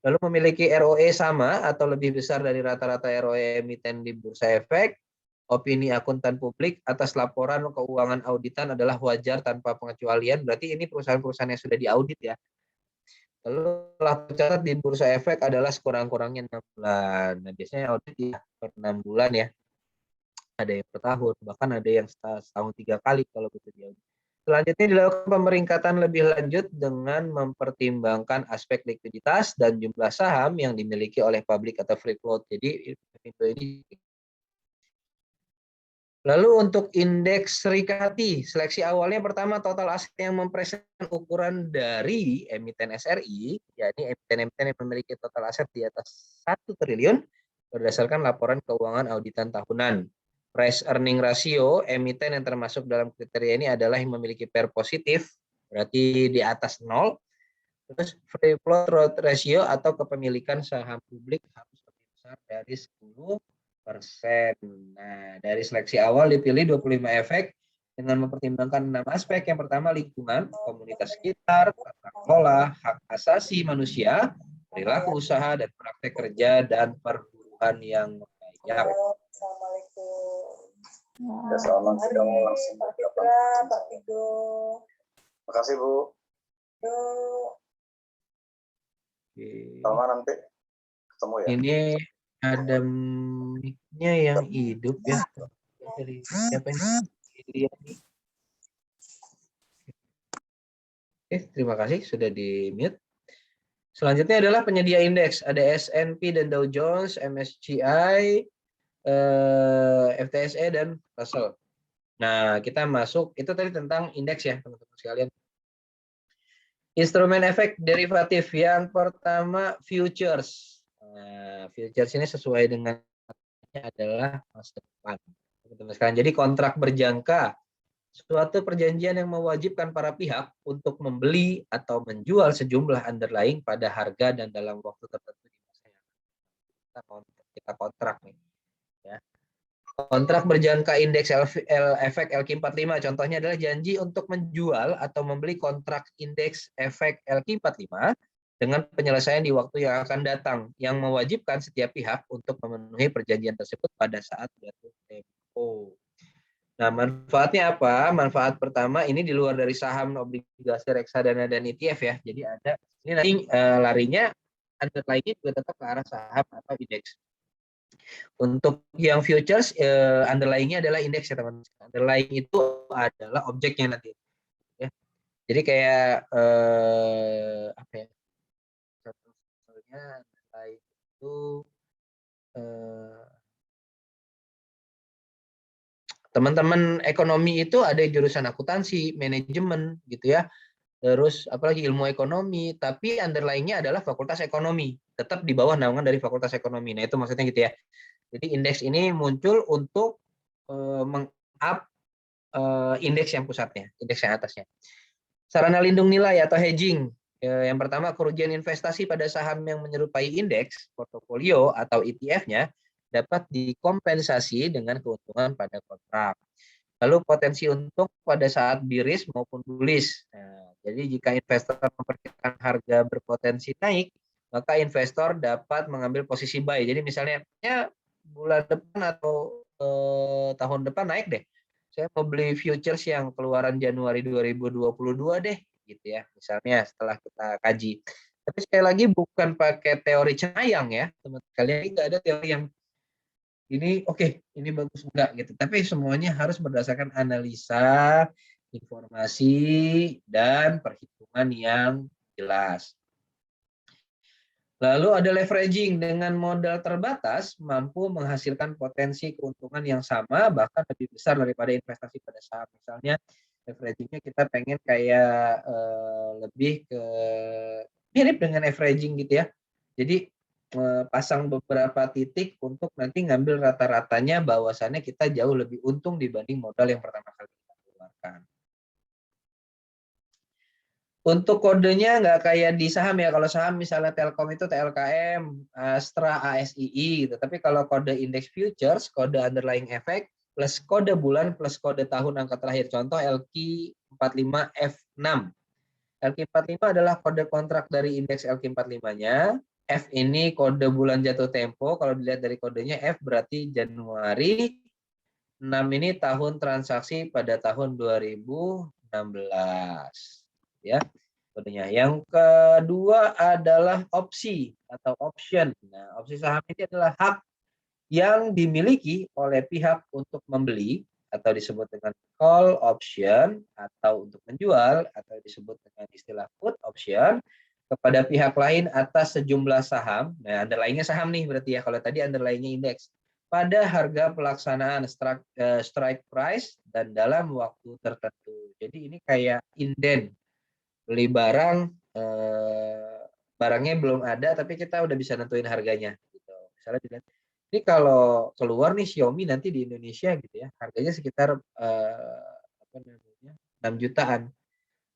Lalu memiliki ROE sama atau lebih besar dari rata-rata ROE emiten di Bursa Efek. Opini akuntan publik atas laporan keuangan auditan adalah wajar tanpa pengecualian. Berarti ini perusahaan-perusahaan yang sudah diaudit ya. Lalu telah tercatat di Bursa Efek adalah sekurang-kurangnya 6 bulan. Nah, biasanya audit ya per 6 bulan ya. Ada yang per tahun, bahkan ada yang setahun 3 kali kalau begitu diaudit. Selanjutnya dilakukan pemeringkatan lebih lanjut dengan mempertimbangkan aspek likuiditas dan jumlah saham yang dimiliki oleh publik atau free float. Jadi ini. Lalu untuk indeks Serikati, seleksi awalnya pertama total aset yang mempresentasikan ukuran dari emiten SRI, yakni emiten-emiten yang memiliki total aset di atas 1 triliun berdasarkan laporan keuangan auditan tahunan. Price earning ratio emiten yang termasuk dalam kriteria ini adalah yang memiliki PER positif, berarti di atas 0. Terus free float ratio atau kepemilikan saham publik harus lebih besar dari 10%. Nah, dari seleksi awal dipilih 25 efek dengan mempertimbangkan 6 aspek. Yang pertama lingkungan, komunitas sekitar, tata kelola, hak asasi manusia, perilaku usaha, dan praktek kerja dan perburuan yang baik. Ya, selamat sidang langsung Pak Tigo. Terima kasih Bu. Sama nanti ketemu ya. Ini ada mic-nya yang hidup ya. Dari siapa ini? Oke, terima kasih sudah di-mute. Selanjutnya adalah penyedia indeks. Ada S&P dan Dow Jones, MSCI, FTSE, dan Russell. Nah, kita masuk, itu tadi tentang indeks ya, teman-teman sekalian. Instrumen efek derivatif yang pertama futures. Nah, futures ini sesuai dengan adalah masa depan. Teman-teman sekalian. Jadi kontrak berjangka, suatu perjanjian yang mewajibkan para pihak untuk membeli atau menjual sejumlah underlying pada harga dan dalam waktu tertentu di masa yang kita kontrak nih. Ya. Kontrak berjangka indeks efek LQ45 contohnya adalah janji untuk menjual atau membeli kontrak indeks efek LQ45 dengan penyelesaian di waktu yang akan datang yang mewajibkan setiap pihak untuk memenuhi perjanjian tersebut pada saat jatuh tempo. Nah, manfaatnya apa? Manfaat pertama ini di luar dari saham, obligasi, reksadana dan ETF ya. Jadi ada ini nanti larinya underlying-nya juga tetap ke arah saham atau indeks. Untuk yang futures, underlying-nya adalah indeks ya teman-teman. Underlying itu adalah objeknya nanti. Ya. Jadi kayak apa ya? Contohnya underlying itu teman-teman ekonomi itu ada jurusan akuntansi, manajemen gitu ya. Terus apalagi ilmu ekonomi, tapi underlying-nya adalah fakultas ekonomi, tetap di bawah naungan dari fakultas ekonomi. Nah, itu maksudnya gitu ya. Jadi indeks ini muncul untuk meng-up indeks yang pusatnya, indeks yang atasnya. Sarana lindung nilai atau hedging. Yang pertama, kerugian investasi pada saham yang menyerupai indeks portofolio atau ETF-nya dapat dikompensasi dengan keuntungan pada kontrak. Lalu potensi untung pada saat bearish maupun bullish. Nah, jadi jika investor memperkirakan harga berpotensi naik, maka investor dapat mengambil posisi buy. Jadi misalnya ya bulan depan atau tahun depan naik deh. Saya mau beli futures yang keluaran Januari 2022 deh, gitu ya. Misalnya setelah kita kaji. Tapi sekali lagi bukan pakai teori cenayang ya, teman-teman sekalian. Nggak ada teori yang ini oke, ini bagus enggak gitu. Tapi semuanya harus berdasarkan analisa, informasi, dan perhitungan yang jelas. Lalu ada leveraging dengan modal terbatas mampu menghasilkan potensi keuntungan yang sama bahkan lebih besar daripada investasi pada saham. Misalnya leveragingnya kita pengen kayak lebih ke mirip dengan averaging gitu ya. Jadi pasang beberapa titik untuk nanti ngambil rata-ratanya bahwasannya kita jauh lebih untung dibanding modal yang pertama kali kita keluarkan. Untuk kodenya nggak kayak di saham ya. Kalau saham misalnya Telkom itu TLKM, Astra, ASII gitu. Tapi kalau kode indeks futures, kode underlying effect, plus kode bulan, plus kode tahun angka terakhir. Contoh LQ45F6. LQ45 adalah kode kontrak dari indeks LQ45-nya. F ini kode bulan jatuh tempo. Kalau dilihat dari kodenya F berarti Januari. 6 ini tahun transaksi pada tahun 2016. Ya, kodenya. Yang kedua adalah opsi atau option. Nah, opsi saham ini adalah hak yang dimiliki oleh pihak untuk membeli atau disebut dengan call option atau untuk menjual atau disebut dengan istilah put option kepada pihak lain atas sejumlah saham. Nah, underlying-nya saham nih berarti ya. Kalau tadi underlying-nya indeks. Pada harga pelaksanaan strike price dan dalam waktu tertentu. Jadi ini kayak inden. Beli barang, barangnya belum ada tapi kita udah bisa nentuin harganya gitu. Misalnya dilihat ini kalau keluar nih Xiaomi nanti di Indonesia gitu ya, harganya sekitar 6 jutaan.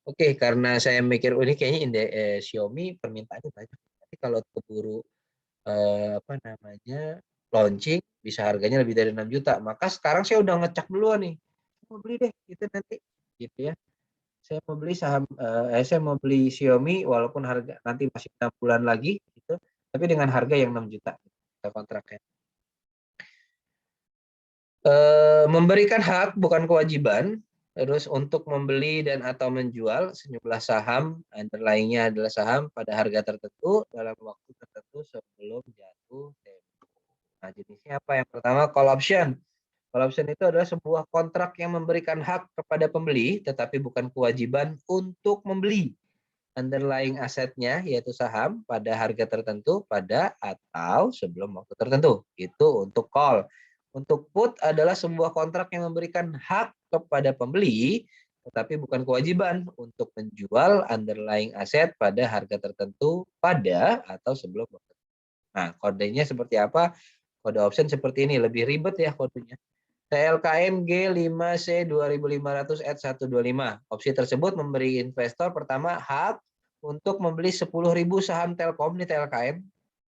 Oke, karena saya mikir ini kayaknya Xiaomi permintaannya banyak. Tapi kalau keburu launching bisa harganya lebih dari 6 juta. Maka sekarang saya udah ngecek duluan nih. Mau beli deh itu nanti gitu ya. Saya mau beli saham, saya mau beli Xiaomi walaupun harga nanti masih 6 bulan lagi gitu, tapi dengan harga yang 6 juta kontraknya. Memberikan hak bukan kewajiban, terus untuk membeli dan atau menjual sejumlah saham, underlying-nya adalah saham pada harga tertentu dalam waktu tertentu sebelum jatuh tempo. Nah, jenisnya apa? Yang pertama call option. Call option itu adalah sebuah kontrak yang memberikan hak kepada pembeli, tetapi bukan kewajiban untuk membeli underlying asetnya, yaitu saham, pada harga tertentu, pada atau sebelum waktu tertentu. Itu untuk call. Untuk put adalah sebuah kontrak yang memberikan hak kepada pembeli, tetapi bukan kewajiban untuk menjual underlying aset pada harga tertentu pada atau sebelum. Nah, kodenya seperti apa? Kode option seperti ini, lebih ribet ya kodenya. TLKM G5C 2500@125. Opsi tersebut memberi investor pertama hak untuk membeli 10.000 saham Telkom di TLKM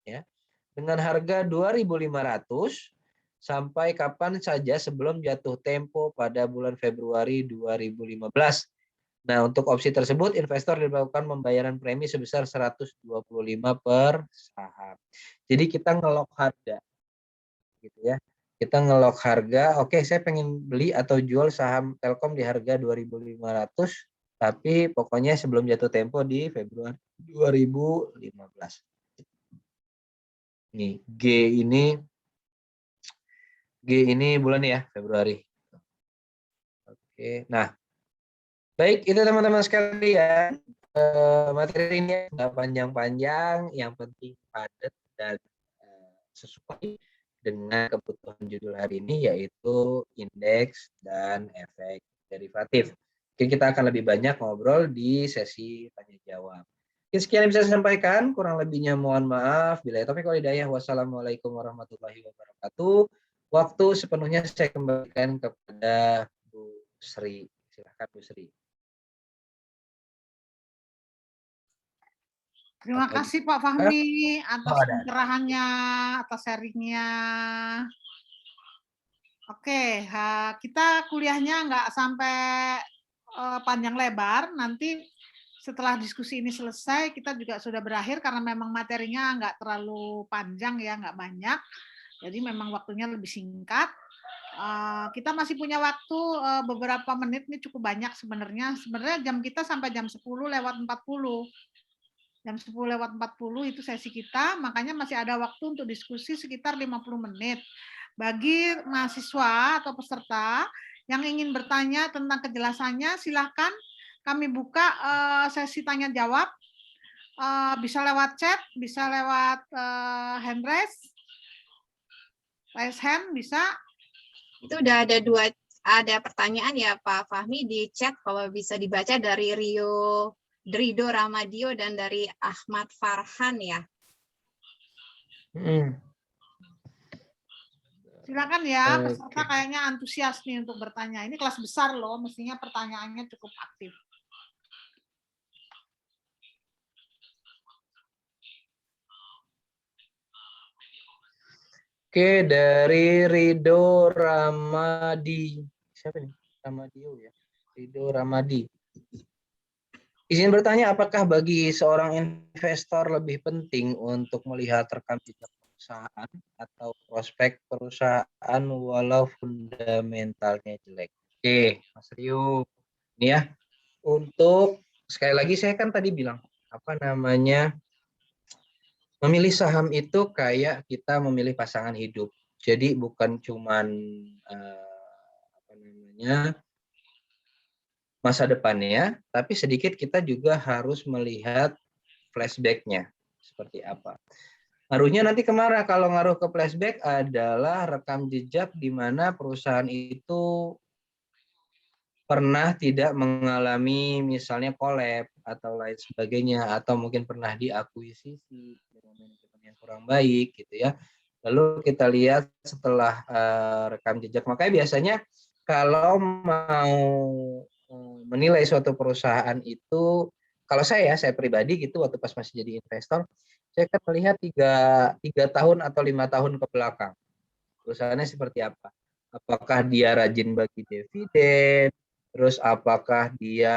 ya, dengan harga 2.500 sampai kapan saja sebelum jatuh tempo pada bulan Februari 2015. Nah, untuk opsi tersebut investor dilakukan pembayaran premi sebesar 125 per saham. Jadi kita ngelok harga gitu ya. Kita ngelok harga, oke saya pengen beli atau jual saham Telkom di harga 2.500, tapi pokoknya sebelum jatuh tempo di Februari 2015. Nih, G ini bulan ya, Februari. Oke, nah, baik itu teman-teman sekalian, materi ini nggak panjang-panjang, yang penting padat dan sesuai dengan kebutuhan judul hari ini, yaitu indeks dan efek derivatif. Mungkin kita akan lebih banyak ngobrol di sesi tanya jawab. Sekian yang bisa saya sampaikan, kurang lebihnya mohon maaf. Bila taufiq wal hidayah, wassalamualaikum warahmatullahi wabarakatuh. Waktu sepenuhnya saya kembalikan kepada Bu Sri. Silakan Bu Sri. Terima kasih Pak Fahmi atas pencerahannya, atas sharingnya. Oke, kita kuliahnya nggak sampai panjang lebar. Nanti setelah diskusi ini selesai, kita juga sudah berakhir karena memang materinya nggak terlalu panjang ya, nggak banyak. Jadi memang waktunya lebih singkat. Kita masih punya waktu beberapa menit, ini cukup banyak sebenarnya. Sebenarnya jam kita sampai jam 10:40. Jam 10:40 itu sesi kita, makanya masih ada waktu untuk diskusi sekitar 50 menit. Bagi mahasiswa atau peserta yang ingin bertanya tentang kejelasannya, silahkan kami buka sesi tanya jawab. Bisa lewat chat, bisa lewat hand raise hand, bisa. Itu udah ada pertanyaan ya Pak Fahmi di chat, kalau bisa dibaca dari Rido Ramadio dan dari Ahmad Farhan ya. Silakan ya, peserta kayaknya antusias nih untuk bertanya. Ini kelas besar loh, mestinya pertanyaannya cukup aktif. Oke, dari Rido Ramadi. Siapa nih? Ramadio ya. Rido Ramadi. Izin bertanya, apakah bagi seorang investor lebih penting untuk melihat rekam jejak perusahaan atau prospek perusahaan walau fundamentalnya jelek? Oke, Mas Rio. Ini ya. Untuk sekali lagi saya kan tadi bilang memilih saham itu kayak kita memilih pasangan hidup. Jadi bukan cuman masa depannya, tapi sedikit kita juga harus melihat flashback-nya seperti apa. Ngaruhnya nanti kemana? Kalau ngaruh ke flashback adalah rekam jejak di mana perusahaan itu pernah tidak mengalami misalnya collab atau lain sebagainya, atau mungkin pernah diakuisisi dengan manajemen yang kurang baik gitu ya. Lalu kita lihat setelah rekam jejak, makanya biasanya kalau mau menilai suatu perusahaan itu, kalau saya pribadi gitu waktu pas masih jadi investor, saya akan melihat 3 tahun atau 5 tahun ke belakang perusahaannya seperti apa. Apakah dia rajin bagi dividen, terus apakah dia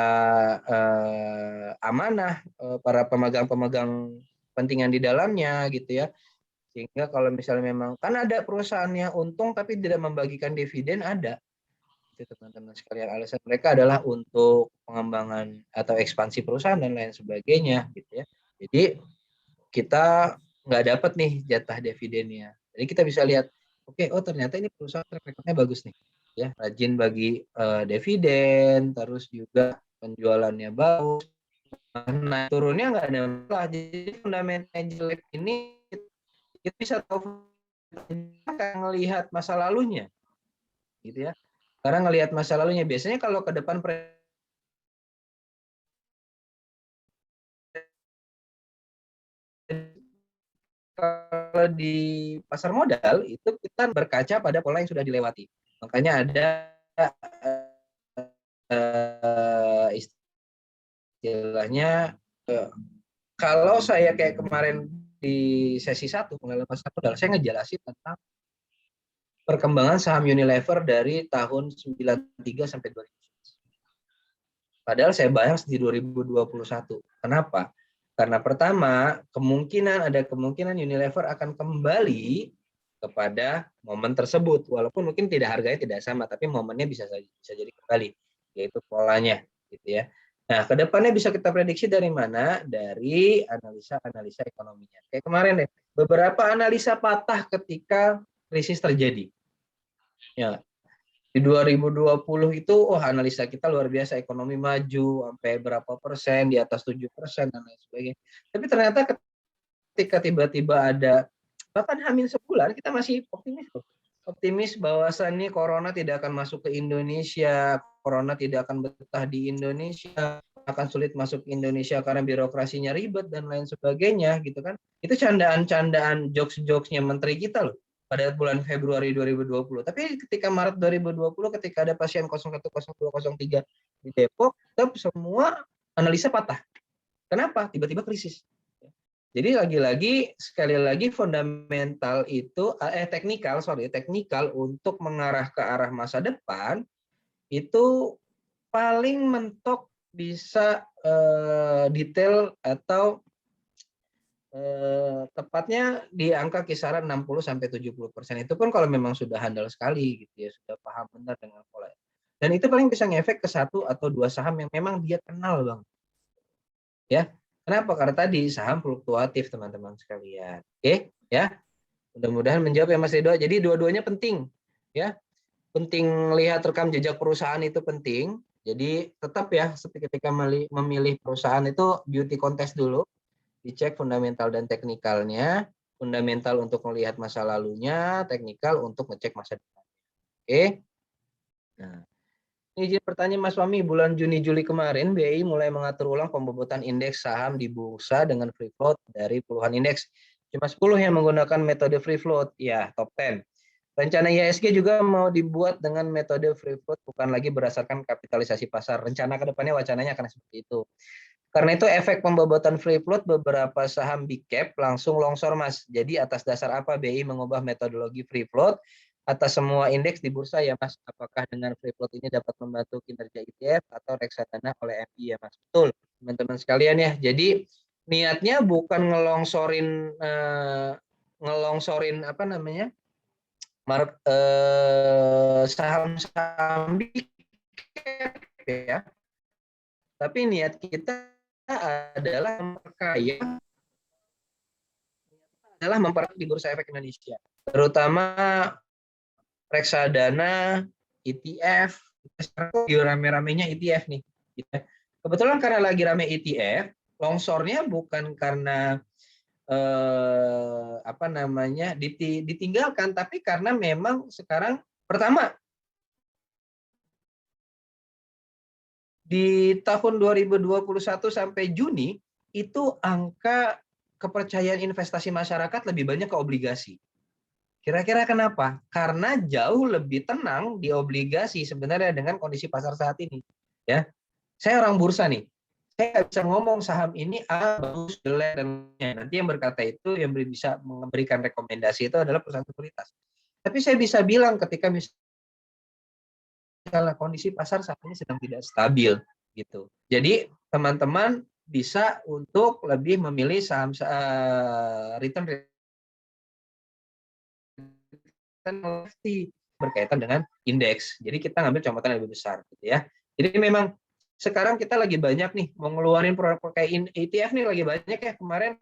amanah para pemegang-pemegang kepentingan di dalamnya gitu ya. Sehingga kalau misalnya memang kan ada perusahaannya untung tapi tidak membagikan dividen, ada. Itu teman-teman sekalian, alasan mereka adalah untuk pengembangan atau ekspansi perusahaan dan lain sebagainya gitu ya. Jadi kita nggak dapat nih jatah dividennya. Jadi kita bisa lihat, oke, oh ternyata ini perusahaan track record-nya bagus nih, ya rajin bagi dividen, terus juga penjualannya bagus, nah turunnya nggak ada masalah. Jadi fundamental jelek ini kita bisa tahu akan melihat masa lalunya, gitu ya. Karena ngelihat masa lalunya biasanya kalau ke depan kalau di pasar modal itu kita berkaca pada pola yang sudah dilewati. Makanya ada istilahnya kalau saya kayak kemarin di sesi 1 pengalaman pasar modal, saya ngejelasin tentang perkembangan saham Unilever dari tahun 93 sampai 2000. Padahal saya bahas di 2021. Kenapa? Karena pertama, ada kemungkinan Unilever akan kembali kepada momen tersebut. Walaupun mungkin harganya tidak sama, tapi momennya bisa jadi kembali, yaitu polanya, gitu ya. Nah, ke depannya bisa kita prediksi dari mana? Dari analisa ekonominya. Kayak kemarin deh, beberapa analisa patah ketika krisis terjadi. Ya, di 2020 itu, analisa kita luar biasa, ekonomi maju sampai berapa persen, di atas 7% dan lain sebagainya. Tapi ternyata ketika tiba-tiba ada, bahkan hamin sebulan, kita masih optimis bahwasannya corona tidak akan masuk ke Indonesia, corona tidak akan betah di Indonesia, akan sulit masuk ke Indonesia karena birokrasinya ribet dan lain sebagainya, gitu kan. Itu candaan-candaan jokes-jokesnya menteri kita loh pada bulan Februari 2020. Tapi ketika Maret 2020 ketika ada pasien 01, 02, 03 di Depok, semua analisa patah. Kenapa? Tiba-tiba krisis. Jadi sekali lagi fundamental itu teknikal untuk mengarah ke arah masa depan itu paling mentok bisa detail atau tepatnya di angka kisaran 60-70%. Itu pun kalau memang sudah handal sekali gitu ya, sudah paham benar dengan pola. Dan itu paling bisa ngefek ke 1 atau 2 saham yang memang dia kenal, Bang. Ya. Kenapa? Karena tadi saham fluktuatif, teman-teman sekalian. Oke, ya. Mudah-mudahan menjawab ya Mas Ridho. Jadi dua-duanya penting, ya. Penting lihat rekam jejak perusahaan itu penting. Jadi tetap ya ketika memilih perusahaan itu beauty contest dulu. Dicek fundamental dan teknikalnya, fundamental untuk melihat masa lalunya, teknikal untuk ngecek masa depan. Oke. Nah, izin bertanya Mas Fahmi, bulan Juni-Juli kemarin BI mulai mengatur ulang pembobotan indeks saham di bursa dengan free float dari puluhan indeks. Cuma 10 yang menggunakan metode free float, ya top 10. Rencana IHSG juga mau dibuat dengan metode free float, bukan lagi berdasarkan kapitalisasi pasar. Rencana kedepannya wacananya akan seperti itu. Karena itu efek pembobotan free float beberapa saham big cap langsung longsor Mas. Jadi atas dasar apa BI mengubah metodologi free float atas semua indeks di bursa ya Mas? Apakah dengan free float ini dapat membantu kinerja ETF atau reksadana oleh MI ya Mas? Betul teman-teman sekalian ya. Jadi niatnya bukan ngelongsorin apa namanya saham-saham big cap ya. Tapi niat kita adalah memperkaya di Bursa Efek Indonesia, terutama reksadana, ETF, rame-ramenya ETF nih. Kebetulan karena lagi rame ETF, longsornya bukan karena ditinggalkan, tapi karena memang sekarang pertama di tahun 2021 sampai Juni itu angka kepercayaan investasi masyarakat lebih banyak ke obligasi. Kira-kira kenapa? Karena jauh lebih tenang di obligasi sebenarnya dengan kondisi pasar saat ini. Ya, saya orang bursa nih. Saya nggak bisa ngomong saham ini bagus, jelek, dan nanti yang berkata itu yang bisa memberikan rekomendasi itu adalah perusahaan sekuritas. Tapi saya bisa bilang ketika misalnya kondisi pasar saat ini sedang tidak stabil gitu. Jadi teman-teman bisa untuk lebih memilih saham return berkaitan dengan indeks. Jadi kita ngambil contoh yang lebih besar gitu ya. Jadi memang sekarang kita lagi banyak nih mau ngeluarin produk kayak ETF nih lagi banyak ya. Kemarin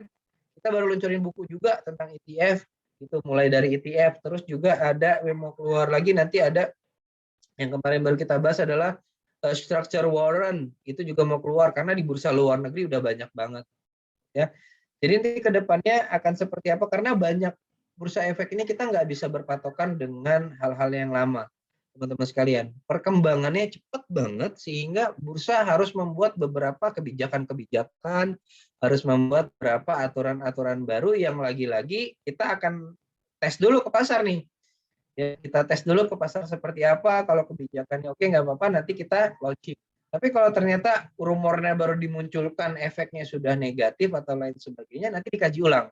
kita baru luncurin buku juga tentang ETF itu mulai dari ETF, terus juga ada yang mau keluar lagi nanti ada yang kemarin baru kita bahas adalah structure warrant, itu juga mau keluar karena di bursa luar negeri udah banyak banget ya. Jadi nanti ke depannya akan seperti apa karena banyak bursa efek ini kita nggak bisa berpatokan dengan hal-hal yang lama, teman-teman sekalian. Perkembangannya cepat banget sehingga bursa harus membuat beberapa kebijakan-kebijakan, harus membuat beberapa aturan-aturan baru yang lagi-lagi kita akan tes dulu ke pasar nih. Ya, kita tes dulu ke pasar seperti apa, kalau kebijakannya oke nggak apa-apa, nanti kita launching. Tapi kalau ternyata rumornya baru dimunculkan, efeknya sudah negatif atau lain sebagainya, nanti dikaji ulang.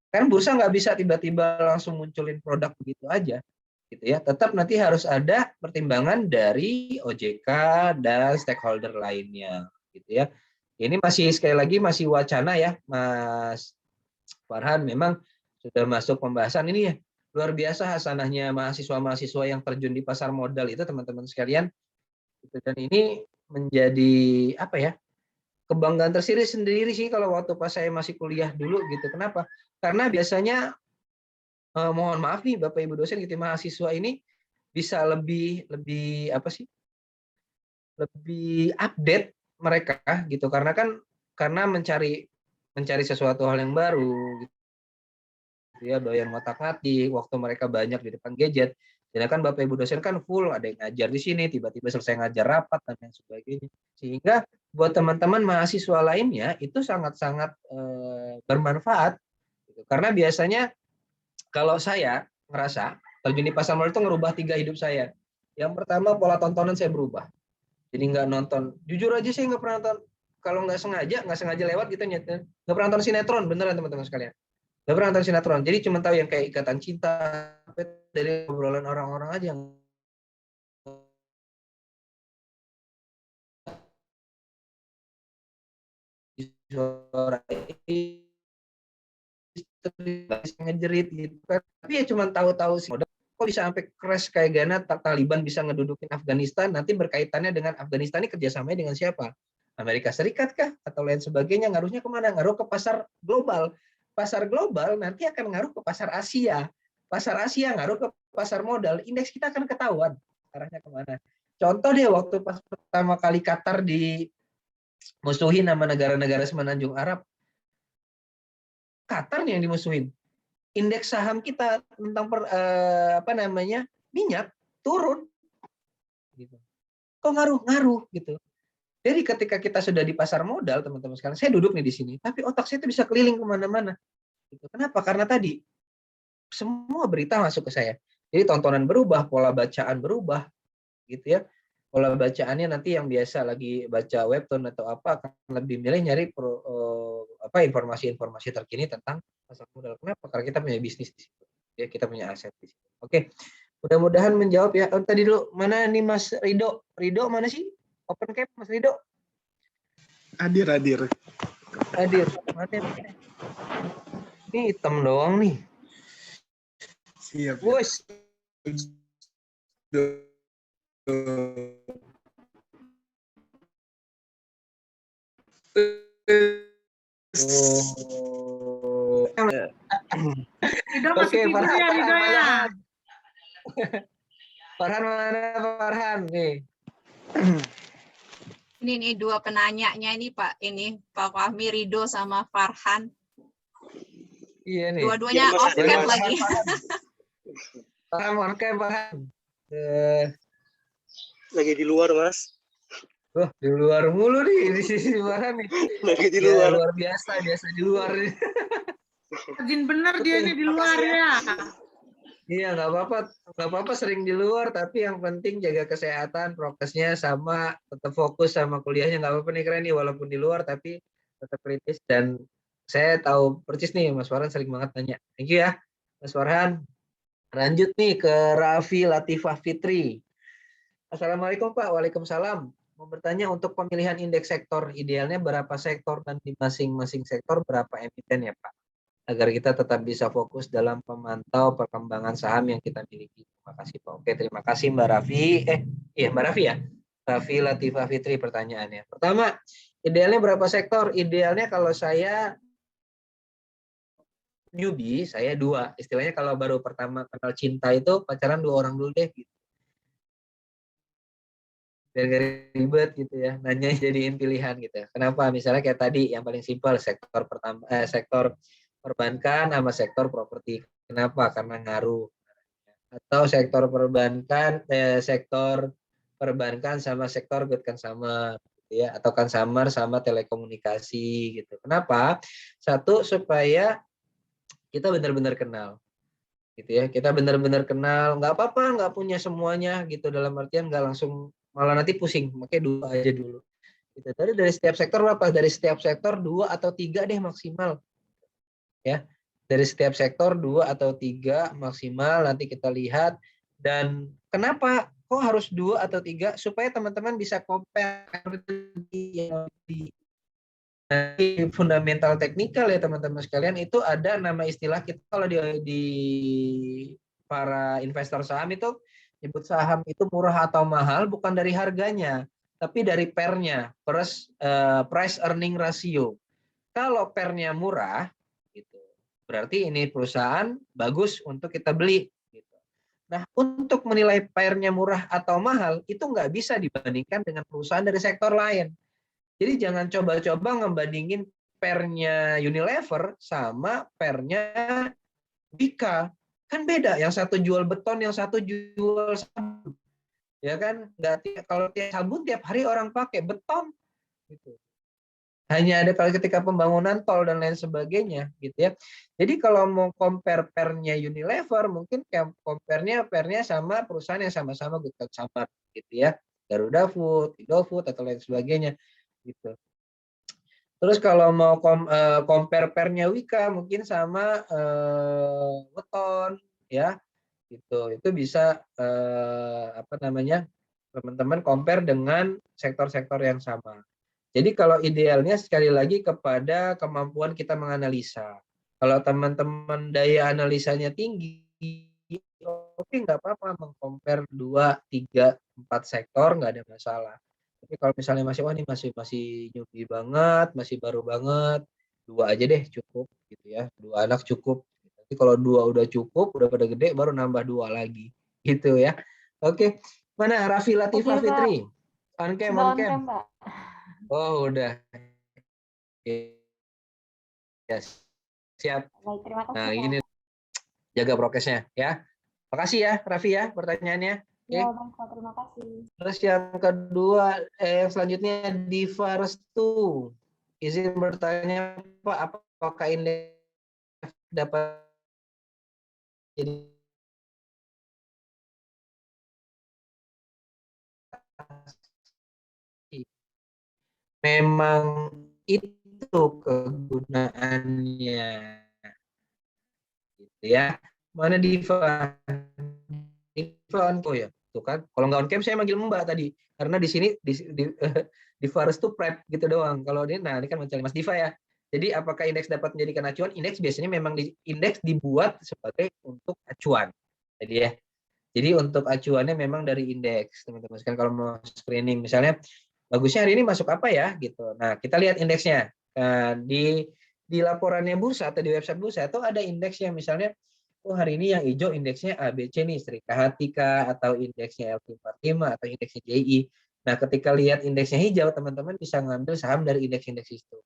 Kan bursa nggak bisa tiba-tiba langsung munculin produk begitu aja, gitu ya. Tetap nanti harus ada pertimbangan dari OJK dan stakeholder lainnya, gitu ya. Ini masih sekali lagi masih wacana ya, Mas Farhan. Memang sudah masuk pembahasan ini ya. Luar biasa hasanahnya mahasiswa-mahasiswa yang terjun di pasar modal itu, teman-teman sekalian. Dan ini menjadi apa ya? Kebanggaan tersendiri sendiri sih kalau waktu pas saya masih kuliah dulu gitu. Kenapa? Karena biasanya mohon maaf nih Bapak Ibu dosen gitu, mahasiswa ini bisa lebih apa sih? Lebih update mereka gitu, karena mencari sesuatu hal yang baru gitu ya, doyan ngotak-ngatik waktu mereka banyak di depan gadget. Sedangkan Bapak Ibu dosen kan full, ada yang ngajar di sini, tiba-tiba selesai ngajar rapat dan lain sebagainya. Sehingga buat teman-teman mahasiswa lainnya itu sangat-sangat bermanfaat. Gitu. Karena biasanya kalau saya ngerasa terjun di pasar modal itu ngerubah 3 hidup saya. Yang pertama, pola tontonan saya berubah. Jadi nggak nonton. Jujur aja saya nggak pernah nonton. Kalau nggak sengaja lewat gitu nyetir. Nggak pernah nonton sinetron, beneran teman-teman sekalian. Nggak pernah nonton sinetron. Jadi cuma tahu yang kayak Ikatan Cinta, dari obrolan orang-orang aja yang suara ngejerit gitu kan. Tapi ya cuma tahu-tahu sih kok bisa sampai crash kayak Ghana, Taliban bisa ngedudukin Afghanistan, nanti berkaitannya dengan Afghanistan ini kerjasamanya dengan siapa? Amerika Serikat kah? Atau lain sebagainya, ngaruhnya kemana? Ngaruh ke pasar global. Pasar global nanti akan ngaruh ke pasar Asia. Pasar Asia ngaruh ke pasar modal, indeks kita akan ketahuan arahnya kemana. Contoh deh, waktu pas pertama kali Qatar dimusuhin sama negara-negara semenanjung Arab, Qatar nih yang dimusuhin. Indeks saham kita tentang minyak turun. Gitu. Kok ngaruh gitu. Jadi ketika kita sudah di pasar modal, teman-teman sekalian, saya duduk nih di sini, tapi otak saya itu bisa keliling kemana-mana. Gitu. Kenapa? Karena tadi semua berita masuk ke saya. Jadi tontonan berubah, pola bacaan berubah, gitu ya. Pola bacaannya nanti yang biasa lagi baca webtoon atau apa akan lebih milih nyari informasi-informasi terkini tentang pasar modal. Kenapa? Karena kita punya bisnis di situ. Ya, kita punya aset di situ. Oke. Mudah-mudahan menjawab ya. Oh, tadi dulu mana nih Mas Rido? Rido mana sih? Open cap Mas Rido? Hadir. Mana? Ini hitam doang nih. Siap. Wes. Rido masih tidur ya, Rido ya. Farhan nih. Ini nih 2 penanyanya ini Pak Fahmi, Rido sama Farhan. Iya nih. Dua-duanya off cam lagi. Farhan. Lagi di luar, Mas. Di luar mulu nih di sisi Farhan nih. Lagi di Ya, luar. luar biasa di luar nih. Rajin bener dia ini di luar ya. Iya, nggak apa-apa sering di luar, tapi yang penting jaga kesehatan, prokesnya sama, tetap fokus sama kuliahnya, nggak apa-apa nih, keren nih, walaupun di luar tapi tetap kritis. Dan saya tahu persis nih, Mas Farhan sering banget tanya. Thank you ya, Mas Farhan. Lanjut nih ke Raffi Latifah Fitri. Assalamualaikum Pak. Waalaikumsalam. Mau bertanya, untuk pemilihan indeks sektor, idealnya berapa sektor dan di masing-masing sektor berapa emiten ya Pak? Agar kita tetap bisa fokus dalam memantau perkembangan saham yang kita miliki. Terima kasih Pak. Oke, terima kasih Mbak Raffi. Mbak Raffi ya? Raffi Latifah Fitri pertanyaannya. Pertama, idealnya berapa sektor? Idealnya kalau saya newbie, saya 2. Istilahnya kalau baru pertama kenal cinta itu pacaran 2 orang dulu deh. Gitu. Biar gak ribet gitu ya. Nanya jadiin pilihan gitu. Kenapa? Misalnya kayak tadi yang paling simpel, sektor pertama, sektor perbankan sama sektor properti. Kenapa? Karena ngaruh. Atau sektor perbankan, sektor perbankan sama sektor good consumer, gitu ya, atau consumer sama telekomunikasi gitu. Kenapa? Satu, supaya kita benar-benar kenal, gitu ya. Kita benar-benar kenal, nggak apa-apa, nggak punya semuanya gitu, dalam artian nggak langsung malah nanti pusing, makanya 2 aja dulu. Gitu. Tadi dari setiap sektor berapa? Dari setiap sektor 2 atau 3 deh maksimal. Ya, dari setiap sektor 2 atau 3 maksimal, nanti kita lihat. Dan kenapa kok harus 2 atau 3? Supaya teman-teman bisa compare di fundamental teknikal ya teman-teman sekalian. Itu ada nama istilah kita kalau di para investor saham itu nyebut saham itu murah atau mahal bukan dari harganya, tapi dari pernya, price earning ratio. Kalau pernya murah, gitu, berarti ini perusahaan bagus untuk kita beli. Gitu. Nah, untuk menilai pernya murah atau mahal, itu nggak bisa dibandingkan dengan perusahaan dari sektor lain. Jadi jangan coba-coba ngebandingin pernya Unilever sama pernya Wika. Kan beda, yang satu jual beton, yang satu jual sabun. Ya kan? Nggak, kalau sabun tiap hari orang pakai, beton. Gitu. Hanya ada kalau ketika pembangunan tol dan lain sebagainya gitu ya. Jadi kalau mau compare pernya Unilever, mungkin pernya sama perusahaan yang sama-sama good consumer gitu ya. Garuda Food, Indofood atau lain sebagainya gitu. Terus kalau mau compare pernya Wika mungkin sama Weton ya. Gitu. Itu bisa apa namanya? Teman-teman compare dengan sektor-sektor yang sama. Jadi kalau idealnya sekali lagi kepada kemampuan kita menganalisa. Kalau teman-teman daya analisanya tinggi, oke nggak apa-apa mengcompare 2, 3, 4 sektor nggak ada masalah. Tapi kalau misalnya masih wah ini masih newbie banget, masih baru banget, 2 aja deh cukup gitu ya. 2 anak cukup. Tapi kalau 2 udah cukup, udah pada gede baru nambah 2 lagi gitu ya. Oke. Mana Raffi Latifah Fitri? On cam, on cam. Oh, udah. Yes. Siap. Baik, terima kasih, Nah, Pak. gini jaga prokesnya ya. Makasih ya Raffi ya pertanyaannya. Ya, Oke. Bang, Pak, terima kasih. Terus yang kedua, yang selanjutnya Diva Restu. Izin bertanya Pak, apakah indeks dapat jadi memang itu kegunaannya gitu ya. Mana Diva? Diva on cam ya, tuh kan. Kalau nggak on cam saya manggil Mbak tadi, karena di sini Diva Restu prep gitu doang. Kalau ini, nah ini kan mencari Mas Diva ya. Jadi apakah indeks dapat menjadikan acuan? Indeks biasanya memang indeks dibuat sebagai untuk acuan. Jadi ya. Jadi untuk acuannya memang dari indeks, teman-teman. Sekarang kalau mau screening misalnya bagusnya hari ini masuk apa ya gitu. Nah, kita lihat indeksnya. Di laporannya bursa atau di website bursa itu ada indeks yang misalnya oh hari ini yang hijau indeksnya ABC nih, Serika Hatika atau indeksnya LQ45 atau indeksnya JI. Nah, ketika lihat indeksnya hijau, teman-teman bisa ngambil saham dari indeks-indeks itu.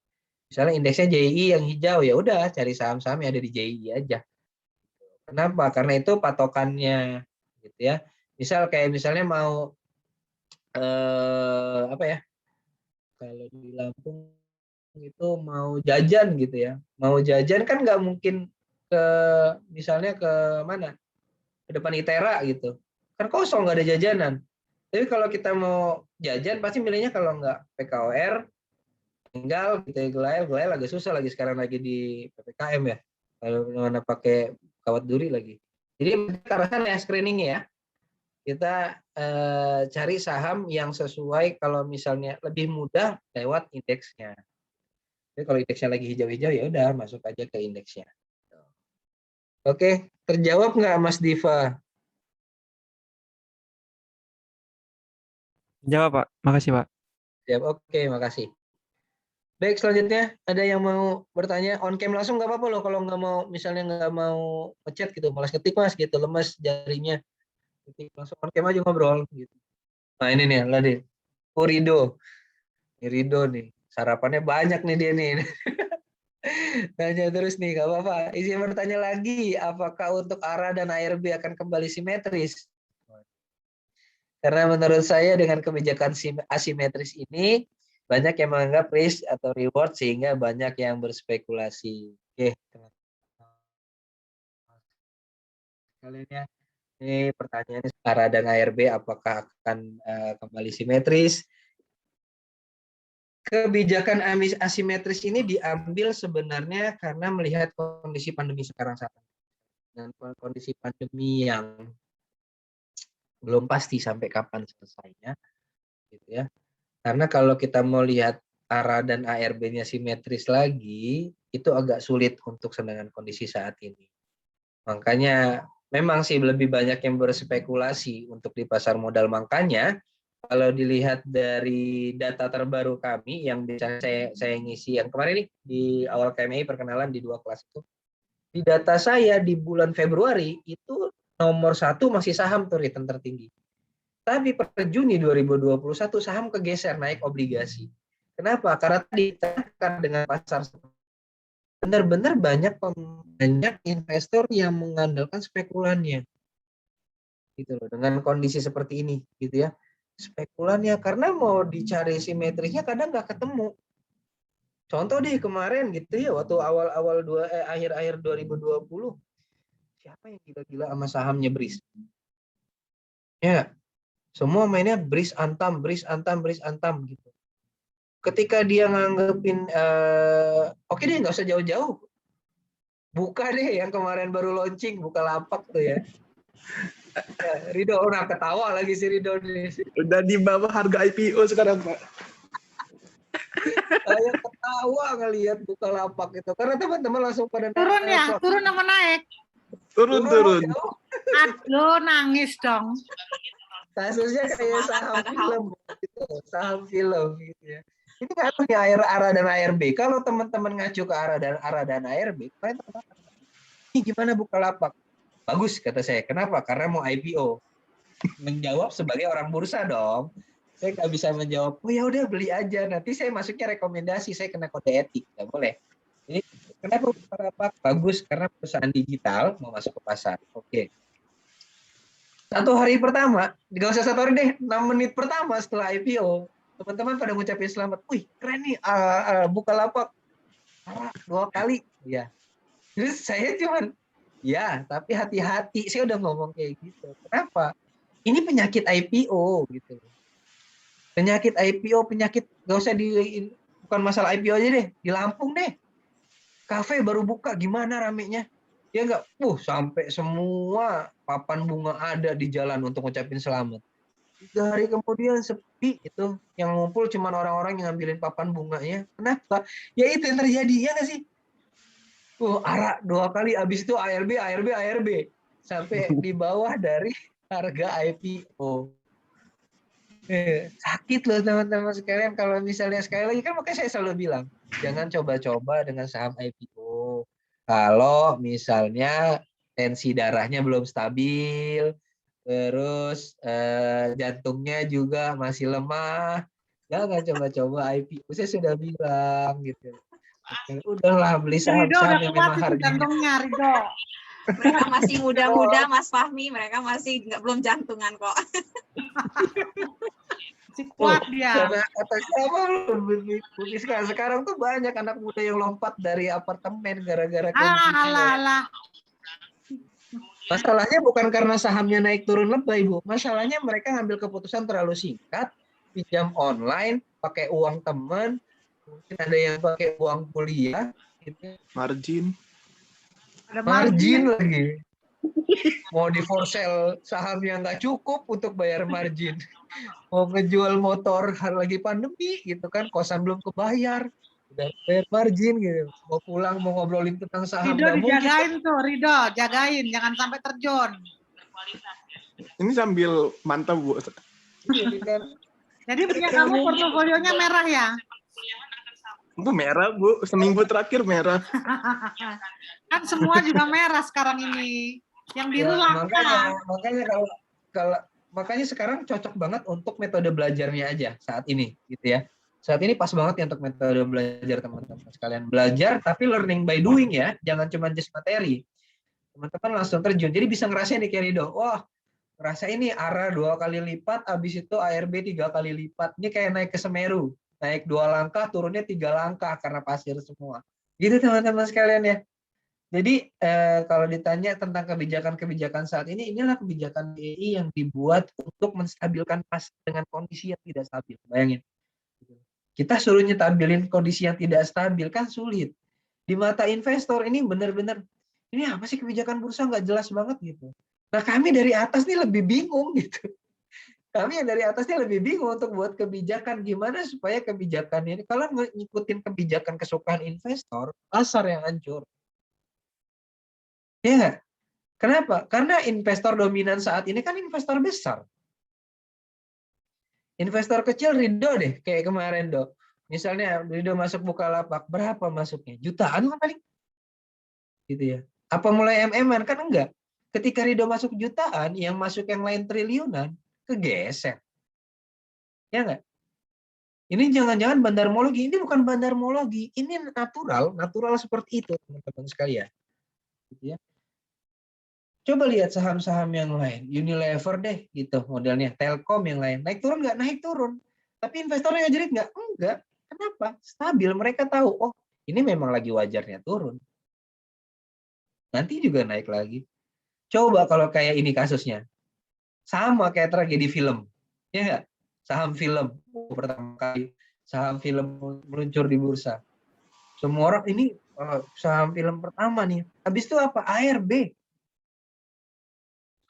Misalnya indeksnya JI yang hijau, ya udah cari saham-saham yang ada di JI aja. Kenapa? Karena itu patokannya gitu ya. Misal kayak misalnya mau apa ya? Kalau di Lampung itu mau jajan gitu ya. Mau jajan kan nggak mungkin ke misalnya ke mana? Ke depan ITERA gitu. Kan kosong nggak ada jajanan. Tapi kalau kita mau jajan pasti milihnya kalau nggak PKOR, tinggal gitu ya, Gelail agak susah lagi sekarang lagi di PPKM ya. Kalau mana pakai kawat duri lagi. Jadi karena ya screeningnya ya. Kita cari saham yang sesuai kalau misalnya lebih mudah lewat indeksnya. Jadi kalau indeksnya lagi hijau-hijau ya udah masuk aja ke indeksnya. Oke, terjawab nggak Mas Diva? Jawab, Pak. Makasih, Pak. Siap, oke, makasih. Baik, selanjutnya ada yang mau bertanya on cam langsung nggak apa-apa loh kalau nggak mau misalnya nggak mau ngechat gitu, malas ketik Mas gitu, lemes jarinya. Ketik langsung on cam aja ngobrol gitu. Nah ini nih, lah deh. Rido. Ini Rido nih, sarapannya banyak nih dia nih. Tanya terus nih, nggak apa-apa. Izin bertanya lagi, apakah untuk ARA dan ARB akan kembali simetris? Karena menurut saya dengan kebijakan asimetris ini, banyak yang menganggap risk atau reward sehingga banyak yang berspekulasi. Oke, kalian ya. Ini pertanyaannya ARA dan ARB apakah akan kembali simetris? Kebijakan asimetris ini diambil sebenarnya karena melihat kondisi pandemi sekarang saat ini. Dan kondisi pandemi yang belum pasti sampai kapan selesainya, gitu ya. Karena kalau kita mau lihat ARA dan ARB-nya simetris lagi, itu agak sulit untuk sedangkan kondisi saat ini. Makanya memang sih lebih banyak yang berspekulasi untuk di pasar modal. Makanya kalau dilihat dari data terbaru kami yang bisa saya ngisi yang kemarin nih di awal KMI perkenalan di 2 kelas itu, di data saya di bulan Februari itu nomor 1 masih saham tuh return tertinggi. Tapi per Juni 2021 saham kegeser naik obligasi. Kenapa? Karena tadi dengan pasar benar-benar banyak investor yang mengandalkan spekulannya. Gitu loh, dengan kondisi seperti ini gitu ya. Spekulannya karena mau dicari simetrisnya kadang nggak ketemu. Contoh deh kemarin gitu ya waktu awal-awal akhir-akhir 2020 siapa yang gila-gila sama sahamnya BRIS? Ya, semua mainnya BRIS Antam gitu. Ketika dia nganggepin oke deh nggak usah jauh-jauh. Buka deh yang kemarin baru launching Bukalapak tuh ya. Ridho udah ketawa lagi si Ridho nih. Udah di bawah harga IPO sekarang, Pak. Saya ketawa ngelihat Bukalapak itu karena teman-teman langsung pada Turun ya, turun apa naik? Turun. Aduh, nangis dong. Kasusnya kayak saham Padahal. film gitu, saham film gitu ya. Ini ngaruhnya ARA dan ARB. Kalau teman-teman ngacu ke ARA dan ARB, kalian ini gimana Bukalapak? Bagus kata saya. Kenapa? Karena mau IPO. Menjawab sebagai orang bursa dong. Saya nggak bisa menjawab, oh ya udah beli aja. Nanti saya masuknya rekomendasi, saya kena kode etik, nggak boleh. Ini kenapa Bukalapak? Bagus karena perusahaan digital mau masuk ke pasar. Oke. 1 hari pertama, nggak usah 1 hari deh, 6 menit pertama setelah IPO, teman-teman pada ngucapin selamat. Wih, keren nih Bukalapak. 2 kali. Ya. Terus saya cuman, ya, tapi hati-hati. Saya udah ngomong kayak gitu. Kenapa? Ini penyakit IPO gitu. Penyakit IPO, nggak usah bukan masalah IPO aja deh, di Lampung deh. Kafe baru buka, gimana ramenya? Ya enggak, sampai semua papan bunga ada di jalan untuk ngucapin selamat. 3 hari kemudian sepi itu, yang ngumpul cuma orang-orang yang ngambilin papan bunganya. Kenapa? Ya itu yang terjadi, ya nggak sih? ARA 2 kali, habis itu ARB, sampai di bawah dari harga IPO. Sakit loh teman-teman sekalian kalau misalnya sekali lagi kan makanya saya selalu bilang, jangan coba-coba dengan saham IPO. Kalau misalnya tensi darahnya belum stabil, terus jantungnya juga masih lemah, jangan coba-coba IPO. Saya sudah bilang gitu. Udahlah beli saham-saham yang memang harganya. Jantungnya Ridho. Mereka masih muda-muda, Mas Fahmi. Mereka masih belum jantungan kok. Si kuat dia. Kata siapa sekarang tuh banyak anak muda yang lompat dari apartemen gara-gara Alah. Masalahnya bukan karena sahamnya naik turun lebay, Bu. Masalahnya mereka ngambil keputusan terlalu singkat, pinjam online, pakai uang teman, mungkin ada yang pakai uang kuliah, gitu. Margin Lagi. Mau di for sale saham yang nggak cukup untuk bayar margin. Mau ngejual motor lagi pandemi gitu kan, kosan belum kebayar, udah bayar margin gitu. Mau pulang mau ngobrolin tentang saham Ridho nggak mungkin. dijagain tuh, Ridho jagain, jangan sampai terjun. ini sambil mantap, Bu. Jadi punya kamu portofolionya merah ya? Itu merah, Bu. Seminggu terakhir merah. Kan semua juga merah sekarang ini. Yang biru langka. Makanya sekarang cocok banget untuk metode belajarnya aja saat ini gitu ya. Saat ini pas banget ya untuk metode belajar teman-teman sekalian. Belajar tapi learning by doing ya, jangan cuma just materi. Teman-teman langsung terjun. Jadi bisa ngerasain nih kayak Rido. Wah, ngerasain ini ARA 2 kali lipat, habis itu ARB 3 kali lipat. Ini kayak naik ke Semeru. Naik 2 langkah, turunnya 3 langkah karena pasir semua. Gitu teman-teman sekalian ya. Jadi kalau ditanya tentang kebijakan-kebijakan saat ini, inilah kebijakan BI yang dibuat untuk menstabilkan pasar dengan kondisi yang tidak stabil. Bayangin. Kita suruh nyetabilin kondisi yang tidak stabil kan sulit. Di mata investor ini benar-benar ini apa sih kebijakan bursa nggak jelas banget gitu. Nah kami dari atas nih lebih bingung gitu. Kami yang dari atasnya lebih bingung untuk buat kebijakan gimana supaya kebijakan ini kalau ngikutin kebijakan kesukaan investor pasar yang hancur. Ya nggak? Kenapa? Karena investor dominan saat ini kan investor besar. Investor kecil Rido deh, kayak kemarin Do. Misalnya Rido masuk Bukalapak, berapa masuknya? Jutaan kan paling? Gitu ya. Apa mulai MM-an? Kan enggak. Ketika Rido masuk jutaan, yang masuk yang lain triliunan, kegeser. Ya enggak? Ini jangan-jangan bandarmologi. Ini bukan bandarmologi. Ini natural seperti itu, teman-teman sekalian. Gitu ya. Coba lihat saham-saham yang lain, Unilever deh gitu modelnya, Telkom yang lain, naik turun nggak? Naik turun. Tapi investornya nggak jerit nggak? Enggak. Kenapa? Stabil, mereka tahu, oh ini memang lagi wajarnya turun. Nanti juga naik lagi. Coba kalau kayak ini kasusnya, sama kayak tragedi film, ya nggak? Saham film pertama kali, saham film meluncur di bursa. Semua orang ini saham film pertama nih, habis itu apa? ARB.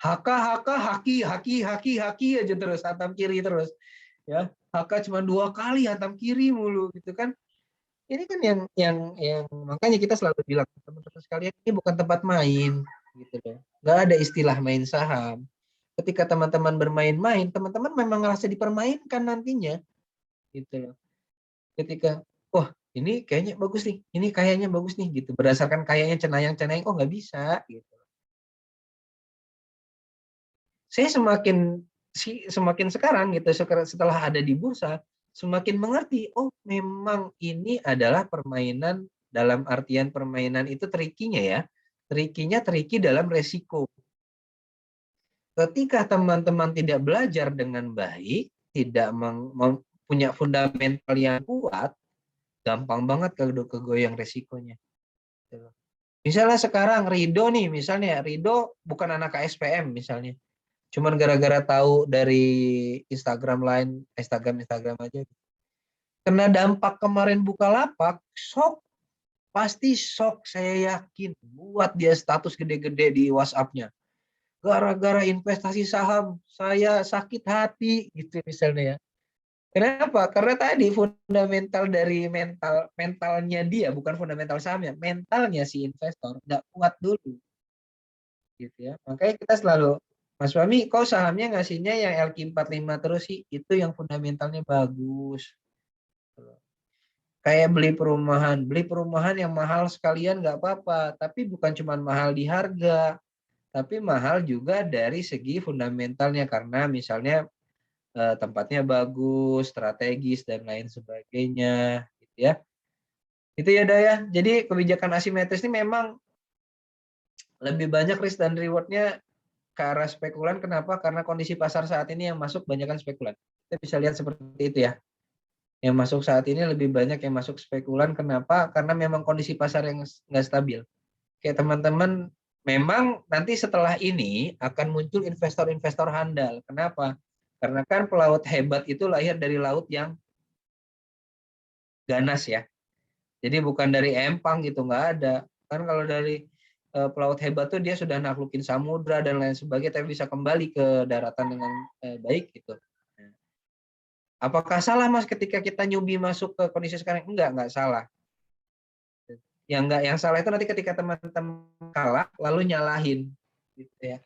Haki aja terus, hantam kiri terus. Ya, HK cuma 2 kali hantam kiri mulu gitu kan. Ini kan yang makanya kita selalu bilang teman-teman sekalian ini bukan tempat main gitu loh. Nggak ada istilah main saham. Ketika teman-teman bermain-main, teman-teman memang ngerasa dipermainkan nantinya. Gitu loh. Ketika wah, ini kayaknya bagus nih, ini kayaknya bagus nih gitu. Berdasarkan kayaknya cenayang-cenayang nggak bisa gitu. Saya semakin sekarang gitu setelah ada di bursa semakin mengerti oh memang ini adalah permainan dalam artian permainan itu tricky-nya ya. Tricky dalam resiko. Ketika teman-teman tidak belajar dengan baik, tidak punya fundamental yang kuat, gampang banget kegoyang resikonya. Misalnya sekarang Rido nih, misalnya Rido bukan anak KSPM misalnya. Cuman gara-gara tahu dari Instagram aja. Kena dampak kemarin Bukalapak, pasti shock saya yakin. Buat dia status gede-gede di WhatsApp-nya. Gara-gara investasi saham, saya sakit hati gitu misalnya ya. Kenapa? Karena tadi fundamental dari mentalnya dia, bukan fundamental sahamnya, mentalnya si investor nggak kuat dulu. Gitu ya. Makanya kita selalu Mas Fahmi, kok sahamnya ngasihnya yang LQ45 terus sih? Itu yang fundamentalnya bagus. Kayak beli perumahan yang mahal sekalian nggak apa-apa, tapi bukan cuma mahal di harga, tapi mahal juga dari segi fundamentalnya karena misalnya tempatnya bagus, strategis dan lain sebagainya, gitu ya. Itu ya Daya. Jadi kebijakan asimetris ini memang lebih banyak risk dan reward-nya ke arah spekulan. Kenapa? Karena kondisi pasar saat ini yang masuk banyakkan spekulan. Kita bisa lihat seperti itu ya. Yang masuk saat ini lebih banyak yang masuk spekulan. Kenapa? Karena memang kondisi pasar yang nggak stabil. Kayak teman-teman, memang nanti setelah ini akan muncul investor-investor handal. Kenapa? Karena kan pelaut hebat itu lahir dari laut yang ganas ya. Jadi bukan dari empang gitu, nggak ada. Kan kalau dari pelaut hebat tuh dia sudah naklukin samudra dan lain sebagainya, tapi bisa kembali ke daratan dengan baik gitu. Apakah salah Mas ketika kita nyubi masuk ke kondisi sekarang? Enggak salah. Yang salah itu nanti ketika teman-teman kalah lalu nyalahin gitu ya.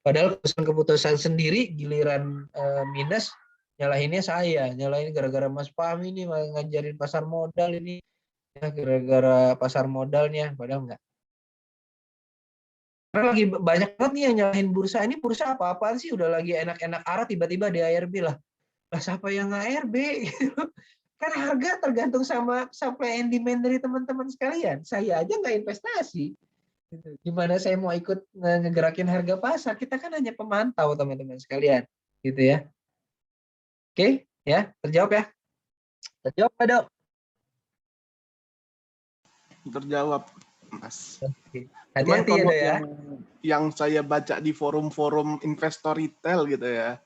Padahal keputusan sendiri giliran minus nyalahinnya saya, nyalahin gara-gara Mas Fahmi ini ngajarin pasar modal ini ya gara-gara pasar modalnya, padahal enggak. Karena lagi banyak banget nih yang nyalahin bursa. Ini bursa apa-apaan sih? Udah lagi enak-enak arah tiba-tiba di ARB lah. Lah siapa yang ARB? Kan harga tergantung sama supply and demand dari teman-teman sekalian. Saya aja nggak investasi. Gitu. Gimana saya mau ikut ngegerakin harga pasar? Kita kan hanya pemantau teman-teman sekalian, gitu ya. Oke, ya terjawab ya. Terjawab Pak Dok? Terjawab, Mas. Oke. Cuman Hati-hati ya kalau Dok ya. yang saya baca di forum-forum investor retail gitu ya,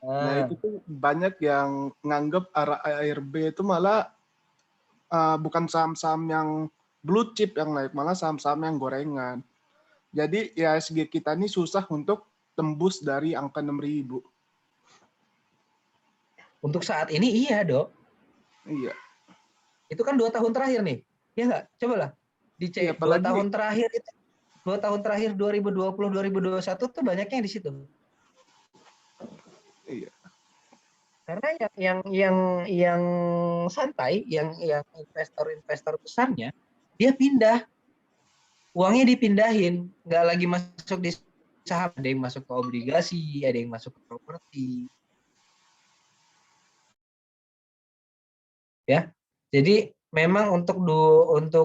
nah Ah, itu tuh banyak yang nganggep ARB itu malah bukan saham-saham yang blue chip yang naik, malah saham-saham yang gorengan. Jadi IHSG kita ini susah untuk tembus dari angka 6.000. untuk saat ini iya Dok. Iya. Itu kan 2 tahun terakhir nih. Ya nggak? Cobalah Iya, dicek. 2 apalagi tahun terakhir itu 2 tahun terakhir 2020 2021 tuh banyaknya di situ. iya. Karena yang santai, yang investor besarnya dia pindah, uangnya dipindahin, nggak lagi masuk di saham, ada yang masuk ke obligasi, ada yang masuk ke properti. Ya. Jadi memang untuk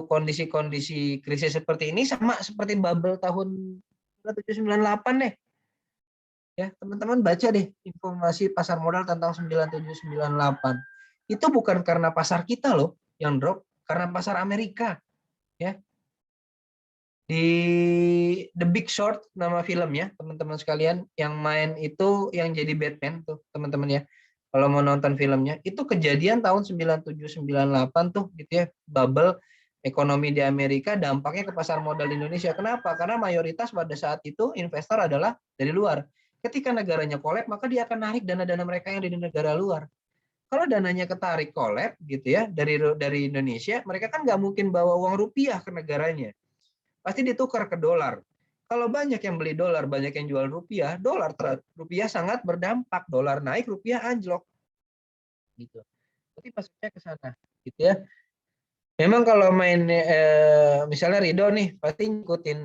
kondisi-kondisi krisis seperti ini sama seperti bubble tahun 9798 deh. Ya, teman-teman baca deh informasi pasar modal tentang 9798. Itu bukan karena pasar kita loh yang drop, karena pasar Amerika, ya. Di The Big Short nama filmnya, teman-teman sekalian, yang main itu yang jadi Batman tuh, teman-teman ya. Kalau mau nonton filmnya, itu kejadian tahun 9798 tuh gitu ya, bubble ekonomi di Amerika, dampaknya ke pasar modal Indonesia. Kenapa? Karena mayoritas pada saat itu investor adalah dari luar. Ketika negaranya kolab, maka dia akan narik dana-dana mereka yang di negara luar. Kalau dananya ketarik kolab gitu ya dari Indonesia, mereka kan nggak mungkin bawa uang rupiah ke negaranya, pasti ditukar ke dolar. Kalau banyak yang beli dolar, banyak yang jual rupiah, rupiah sangat berdampak. Dolar naik, rupiah anjlok. Gitu. Jadi maksudnya ke sana, gitu ya. Memang kalau main misalnya Ridho nih, pasti ngikutin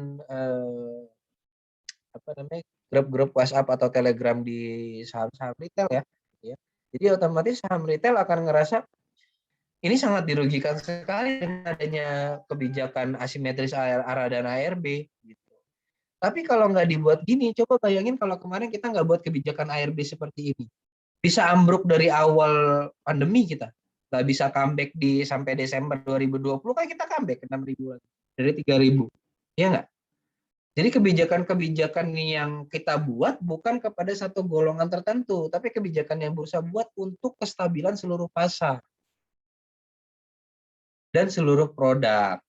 apa namanya grup-grup WhatsApp atau Telegram di saham-saham retail ya. Jadi otomatis saham retail akan ngerasa ini sangat dirugikan sekali dengan adanya kebijakan asimetris ARA dan ARB. Gitu. Tapi kalau nggak dibuat gini, coba bayangin kalau kemarin kita nggak buat kebijakan ARB seperti ini. Bisa ambruk dari awal pandemi kita. Nggak bisa comeback sampai Desember 2020, kan kita comeback ke 6.000 lagi. Dari 3.000. Iya nggak? Jadi kebijakan-kebijakan yang kita buat bukan kepada satu golongan tertentu, tapi kebijakan yang bursa buat untuk kestabilan seluruh pasar dan seluruh produk,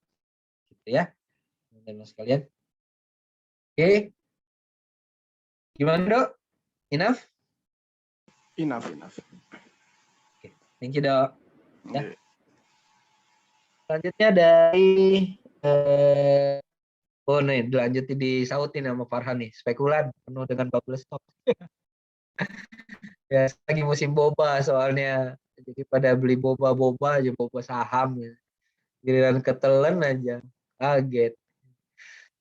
gitu ya, teman-teman sekalian. Oke, gimana Dok? Enough? Enough. Oke, thank you Dok. Ya. Oke. Selanjutnya dari oh nih dilanjutin disautin sama Farhan nih, spekulan penuh dengan bubble stock. Ya lagi musim boba soalnya, jadi pada beli boba aja, boba saham ya. Giliran ketelen aja kaget.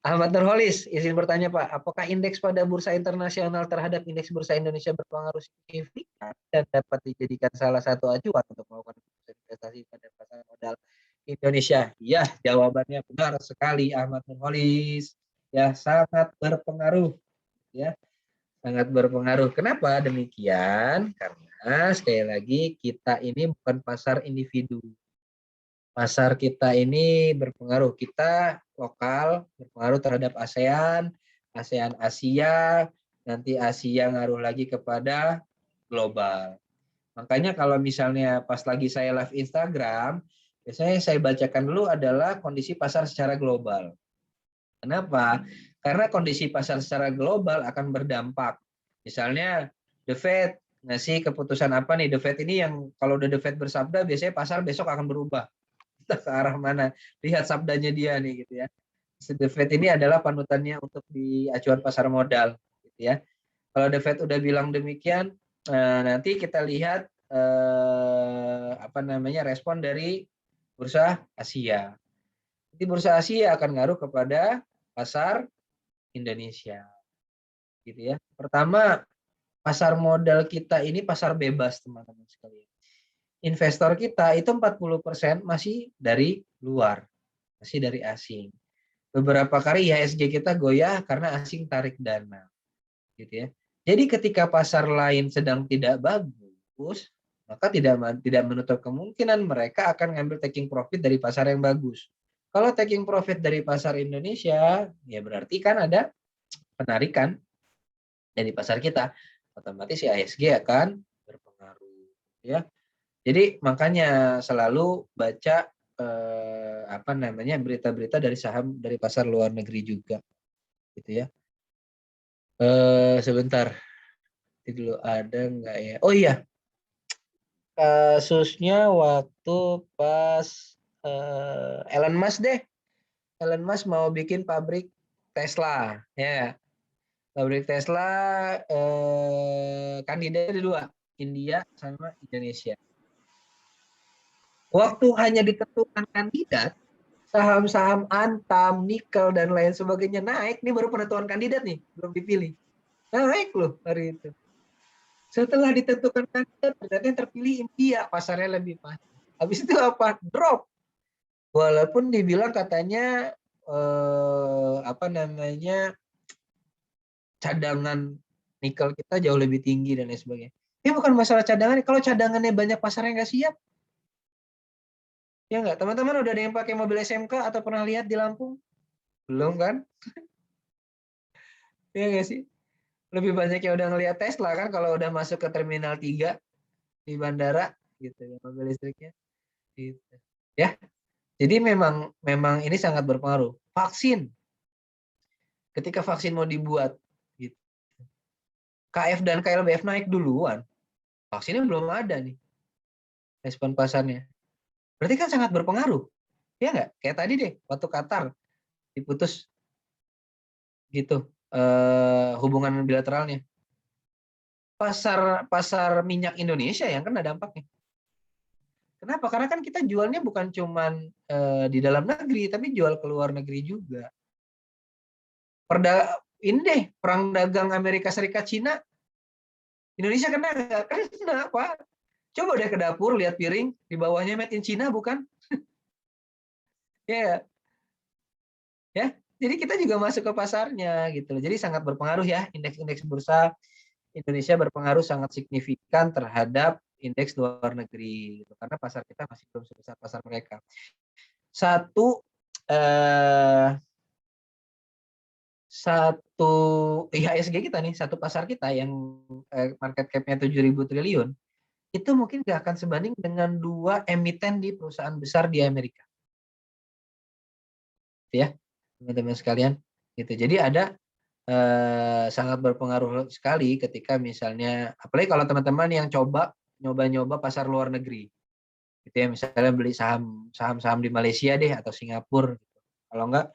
Ahmad Nurholis izin bertanya Pak, apakah indeks pada bursa internasional terhadap indeks bursa Indonesia berpengaruh signifikan dan dapat dijadikan salah satu acuan untuk melakukan investasi pada pasar modal Indonesia? Ya, jawabannya benar sekali Ahmad Nurholis. Ya, sangat berpengaruh. Ya, sangat berpengaruh. Kenapa demikian? Karena sekali lagi kita ini bukan pasar individu. Pasar kita ini berpengaruh, kita lokal berpengaruh terhadap ASEAN, ASEAN Asia, nanti Asia ngaruh lagi kepada global. Makanya kalau misalnya pas lagi saya live Instagram, biasanya saya bacakan dulu adalah kondisi pasar secara global. Kenapa? Karena kondisi pasar secara global akan berdampak. Misalnya The Fed ngasih keputusan apa nih? The Fed ini yang kalau udah The Fed bersabda biasanya pasar besok akan berubah ke arah mana, lihat sabdanya dia nih gitu ya. The Fed ini adalah panutannya untuk di acuan pasar modal gitu ya. Kalau The Fed udah bilang demikian, nanti kita lihat apa namanya respon dari bursa Asia. Jadi bursa Asia akan ngaruh kepada pasar Indonesia gitu ya. Pertama, pasar modal kita ini pasar bebas teman-teman sekalian. investor kita itu 40% masih dari luar, masih dari asing. Beberapa kali IHSG kita goyah karena asing tarik dana, gitu ya. Jadi ketika pasar lain sedang tidak bagus, maka tidak menutup kemungkinan mereka akan ngambil taking profit dari pasar yang bagus. Kalau taking profit dari pasar Indonesia, ya berarti kan ada penarikan dari pasar kita, otomatis IHSG akan berpengaruh, ya. Jadi makanya selalu baca berita-berita dari saham dari pasar luar negeri juga, gitu ya. Sebentar, dulu ada nggak ya? Oh iya, kasusnya waktu pas Elon Musk deh. Elon Musk mau bikin pabrik Tesla, ya. Pabrik Tesla kandidatnya ada 2, India sama Indonesia. Waktu hanya ditentukan kandidat, saham-saham Antam, nikel, dan lain sebagainya naik. Ini baru penentuan kandidat nih, belum dipilih. Naik loh hari itu. Setelah ditentukan kandidat, ternyata yang terpilih India, pasarnya lebih pas. Habis itu apa? Drop. Walaupun dibilang katanya cadangan nikel kita jauh lebih tinggi dan lain sebagainya. Ya bukan masalah cadangan. Kalau cadangannya banyak, pasarnya nggak siap. Ya nggak, teman-teman udah ada yang pakai mobil SMK atau pernah lihat di Lampung? Belum kan? Ya nggak sih? Lebih banyak yang udah ngelihat Tesla kan kalau udah masuk ke Terminal 3 di bandara gitu ya, mobil listriknya. Gitu. Ya. Jadi memang ini sangat berpengaruh. Vaksin. Ketika vaksin mau dibuat gitu. KF dan KLBF naik duluan. Vaksinnya belum ada nih. Respon pasarnya. Berarti kan sangat berpengaruh. Ya nggak? Kayak tadi deh, waktu Qatar diputus gitu hubungan bilateralnya. Pasar minyak Indonesia yang kena dampaknya. Kenapa? Karena kan kita jualnya bukan cuman di dalam negeri, tapi jual ke luar negeri juga. Ini deh, perang dagang Amerika Serikat Cina, Indonesia kena nggak? Kena, Pak. Coba deh ke dapur, lihat piring, di bawahnya made in China, bukan? Ya, ya. Jadi kita juga masuk ke pasarnya gitu. Jadi sangat berpengaruh ya, indeks-indeks bursa Indonesia berpengaruh sangat signifikan terhadap indeks luar negeri gitu. Karena pasar kita masih belum sebesar pasar mereka. Satu IHSG kita nih, satu pasar kita yang market cap-nya 7.000 triliun, itu mungkin nggak akan sebanding dengan 2 emiten di perusahaan besar di Amerika. Ya, teman-teman sekalian. Gitu. Jadi ada sangat berpengaruh sekali ketika misalnya, apalagi kalau teman-teman yang nyoba pasar luar negeri. Gitu ya, misalnya beli saham di Malaysia deh atau Singapura. Gitu. Kalau enggak,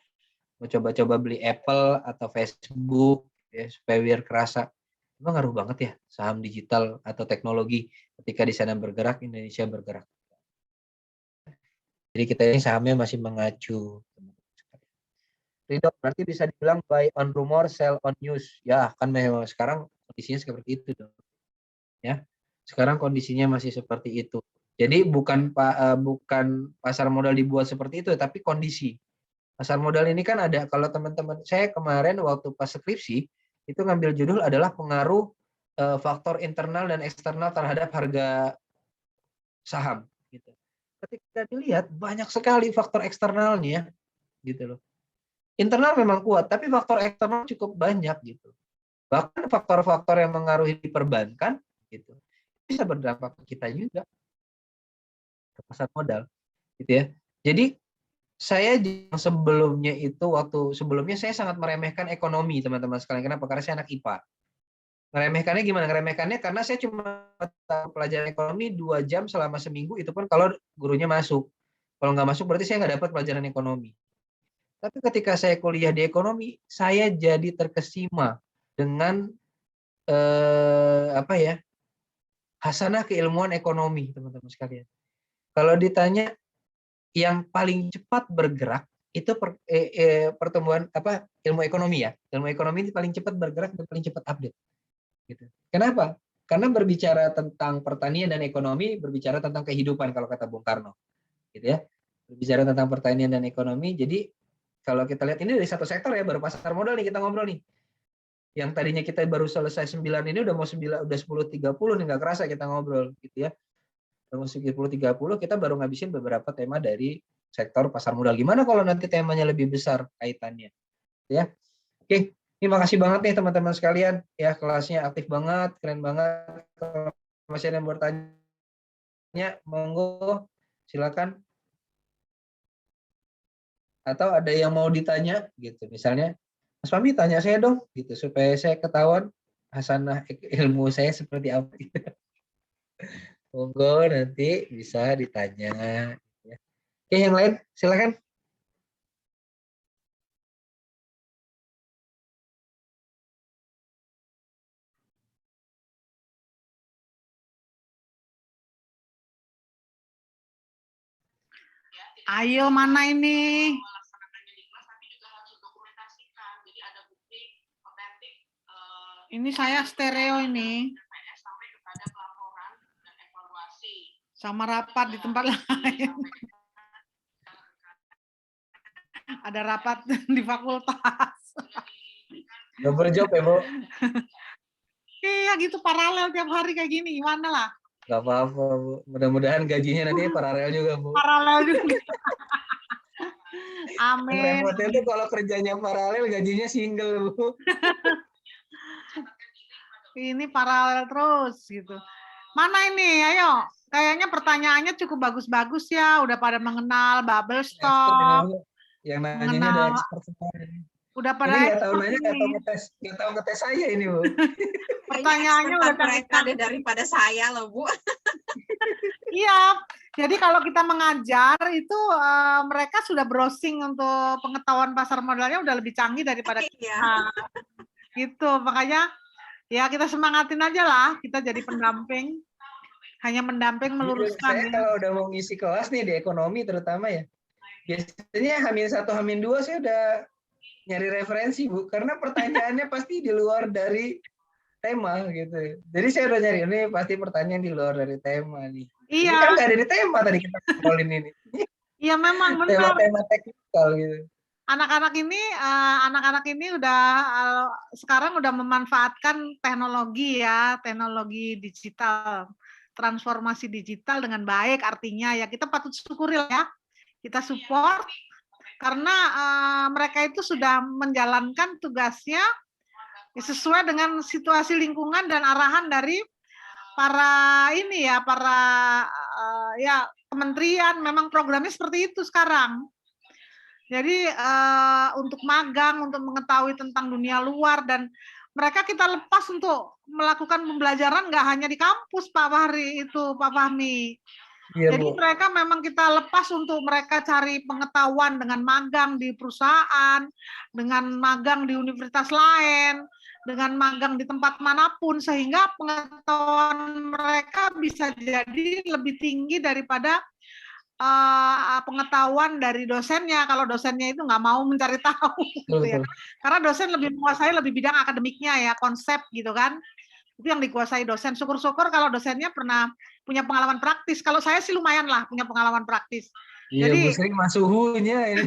mau coba-coba beli Apple atau Facebook ya, supaya biar kerasa. Emang ngaruh banget ya saham digital atau teknologi ketika di sana bergerak, Indonesia bergerak. Jadi kita ini sahamnya masih mengacu. Ridho, berarti bisa dibilang buy on rumor, sell on news. Ya, kan memang sekarang kondisinya seperti itu dong. Ya. Sekarang kondisinya masih seperti itu. Jadi bukan pasar modal dibuat seperti itu, tapi kondisi. Pasar modal ini kan ada, kalau teman-teman saya kemarin waktu pas skripsi itu ngambil judul adalah pengaruh faktor internal dan eksternal terhadap harga saham gitu. Ketika dilihat banyak sekali faktor eksternalnya gitu loh. Internal memang kuat, tapi faktor eksternal cukup banyak gitu. Bahkan faktor-faktor yang mengaruhi di perbankan gitu bisa berdampak ke kita juga, ke pasar modal gitu ya. Jadi saya sebelumnya saya sangat meremehkan ekonomi, teman-teman sekalian. Kenapa? Karena saya anak IPA. Ngeremehkannya gimana? Ngeremehkannya karena saya cuma pelajaran ekonomi 2 jam selama seminggu, itu pun kalau gurunya masuk. Kalau nggak masuk berarti saya nggak dapat pelajaran ekonomi. Tapi ketika saya kuliah di ekonomi, saya jadi terkesima dengan hasanah keilmuan ekonomi, teman-teman sekalian. Kalau ditanya yang paling cepat bergerak itu pertumbuhan ilmu ekonomi ya. Ilmu ekonomi itu paling cepat bergerak dan paling cepat update. Gitu. Kenapa? Karena berbicara tentang pertanian dan ekonomi, berbicara tentang kehidupan kalau kata Bung Karno. Gitu ya. Berbicara tentang pertanian dan ekonomi, jadi kalau kita lihat ini dari satu sektor ya, baru pasar modal nih kita ngobrol nih. Yang tadinya kita baru selesai 9 ini udah mau 9, udah 10.30 nih, nggak kerasa kita ngobrol gitu ya. Udah mau 10.30 kita baru ngabisin beberapa tema dari sektor pasar modal. Gimana kalau nanti temanya lebih besar kaitannya? Ya. Oke, ini makasih banget nih teman-teman sekalian. Ya, kelasnya aktif banget, keren banget. Kalau masih ada yang bertanya, monggo silakan. Atau ada yang mau ditanya gitu. Misalnya, Mas Fahmi tanya saya dong gitu supaya saya ketahuan hasanah ilmu saya seperti apa gitu. Monggo nanti bisa ditanya ya. Oke, yang lain silakan. Ayo, mana ini? Ini saya stereo ini. Sama rapat di tempat lain. Ada rapat di fakultas. Double job ya, Bu. Iya gitu, paralel tiap hari kayak gini. Gimana lah? Gak apa-apa, Bu. Mudah-mudahan gajinya nanti paralel juga, Bu. Paralel juga. Yang Amin. repotnya tuh kalau kerjanya paralel gajinya single, Bu. Ini paralel terus gitu. Mana ini? Ayo. Kayaknya pertanyaannya cukup bagus-bagus ya. Udah pada mengenal bubble Expert stock. ini, Bu. Yang nanyanya udah Mengenal. expert semua. Udah pada Ini nggak tahu expert nanya, ini. nggak tahu ngetes saya ini, Bu. Pertanyaannya udah mereka ada daripada saya loh, Bu. Iya, jadi kalau kita mengajar itu mereka sudah browsing untuk pengetahuan pasar modalnya udah lebih canggih daripada kita. Iya. Gitu, makanya ya kita semangatin aja lah, kita jadi pendamping. Hanya mendamping meluruskan. Saya kalau udah mau ngisi kelas nih di ekonomi terutama ya, biasanya H-1, H-2 saya udah nyari referensi, Bu, karena pertanyaannya pasti di luar dari tema gitu. Jadi saya udah nyari, ini pasti pertanyaan di luar dari tema nih. Iya. Ini kan nggak ada di tema tadi kita ngobrolin ini. Iya memang benar. Tema-tema teknikal gitu. Anak-anak ini udah sekarang udah memanfaatkan teknologi ya, teknologi digital, transformasi digital dengan baik. Artinya ya kita patut syukuri ya, kita support karena mereka itu sudah menjalankan tugasnya sesuai dengan situasi lingkungan dan arahan dari para kementerian. Memang programnya seperti itu sekarang. Jadi untuk magang, untuk mengetahui tentang dunia luar, dan mereka kita lepas untuk melakukan pembelajaran nggak hanya di kampus, Pak Fahmi. Iya, jadi Bu. mereka memang kita lepas untuk mereka cari pengetahuan dengan magang di perusahaan, dengan magang di universitas lain, dengan magang di tempat manapun, sehingga pengetahuan mereka bisa jadi lebih tinggi daripada pengetahuan dari dosennya. Kalau dosennya itu nggak mau mencari tahu, gitu ya. Karena dosen lebih menguasai lebih bidang akademiknya ya, konsep gitu kan. Itu yang dikuasai dosen. Syukur-syukur kalau dosennya pernah punya pengalaman praktis. Kalau saya sih lumayan lah punya pengalaman praktis. Iya, jadi Bu, sering masuhunya ini.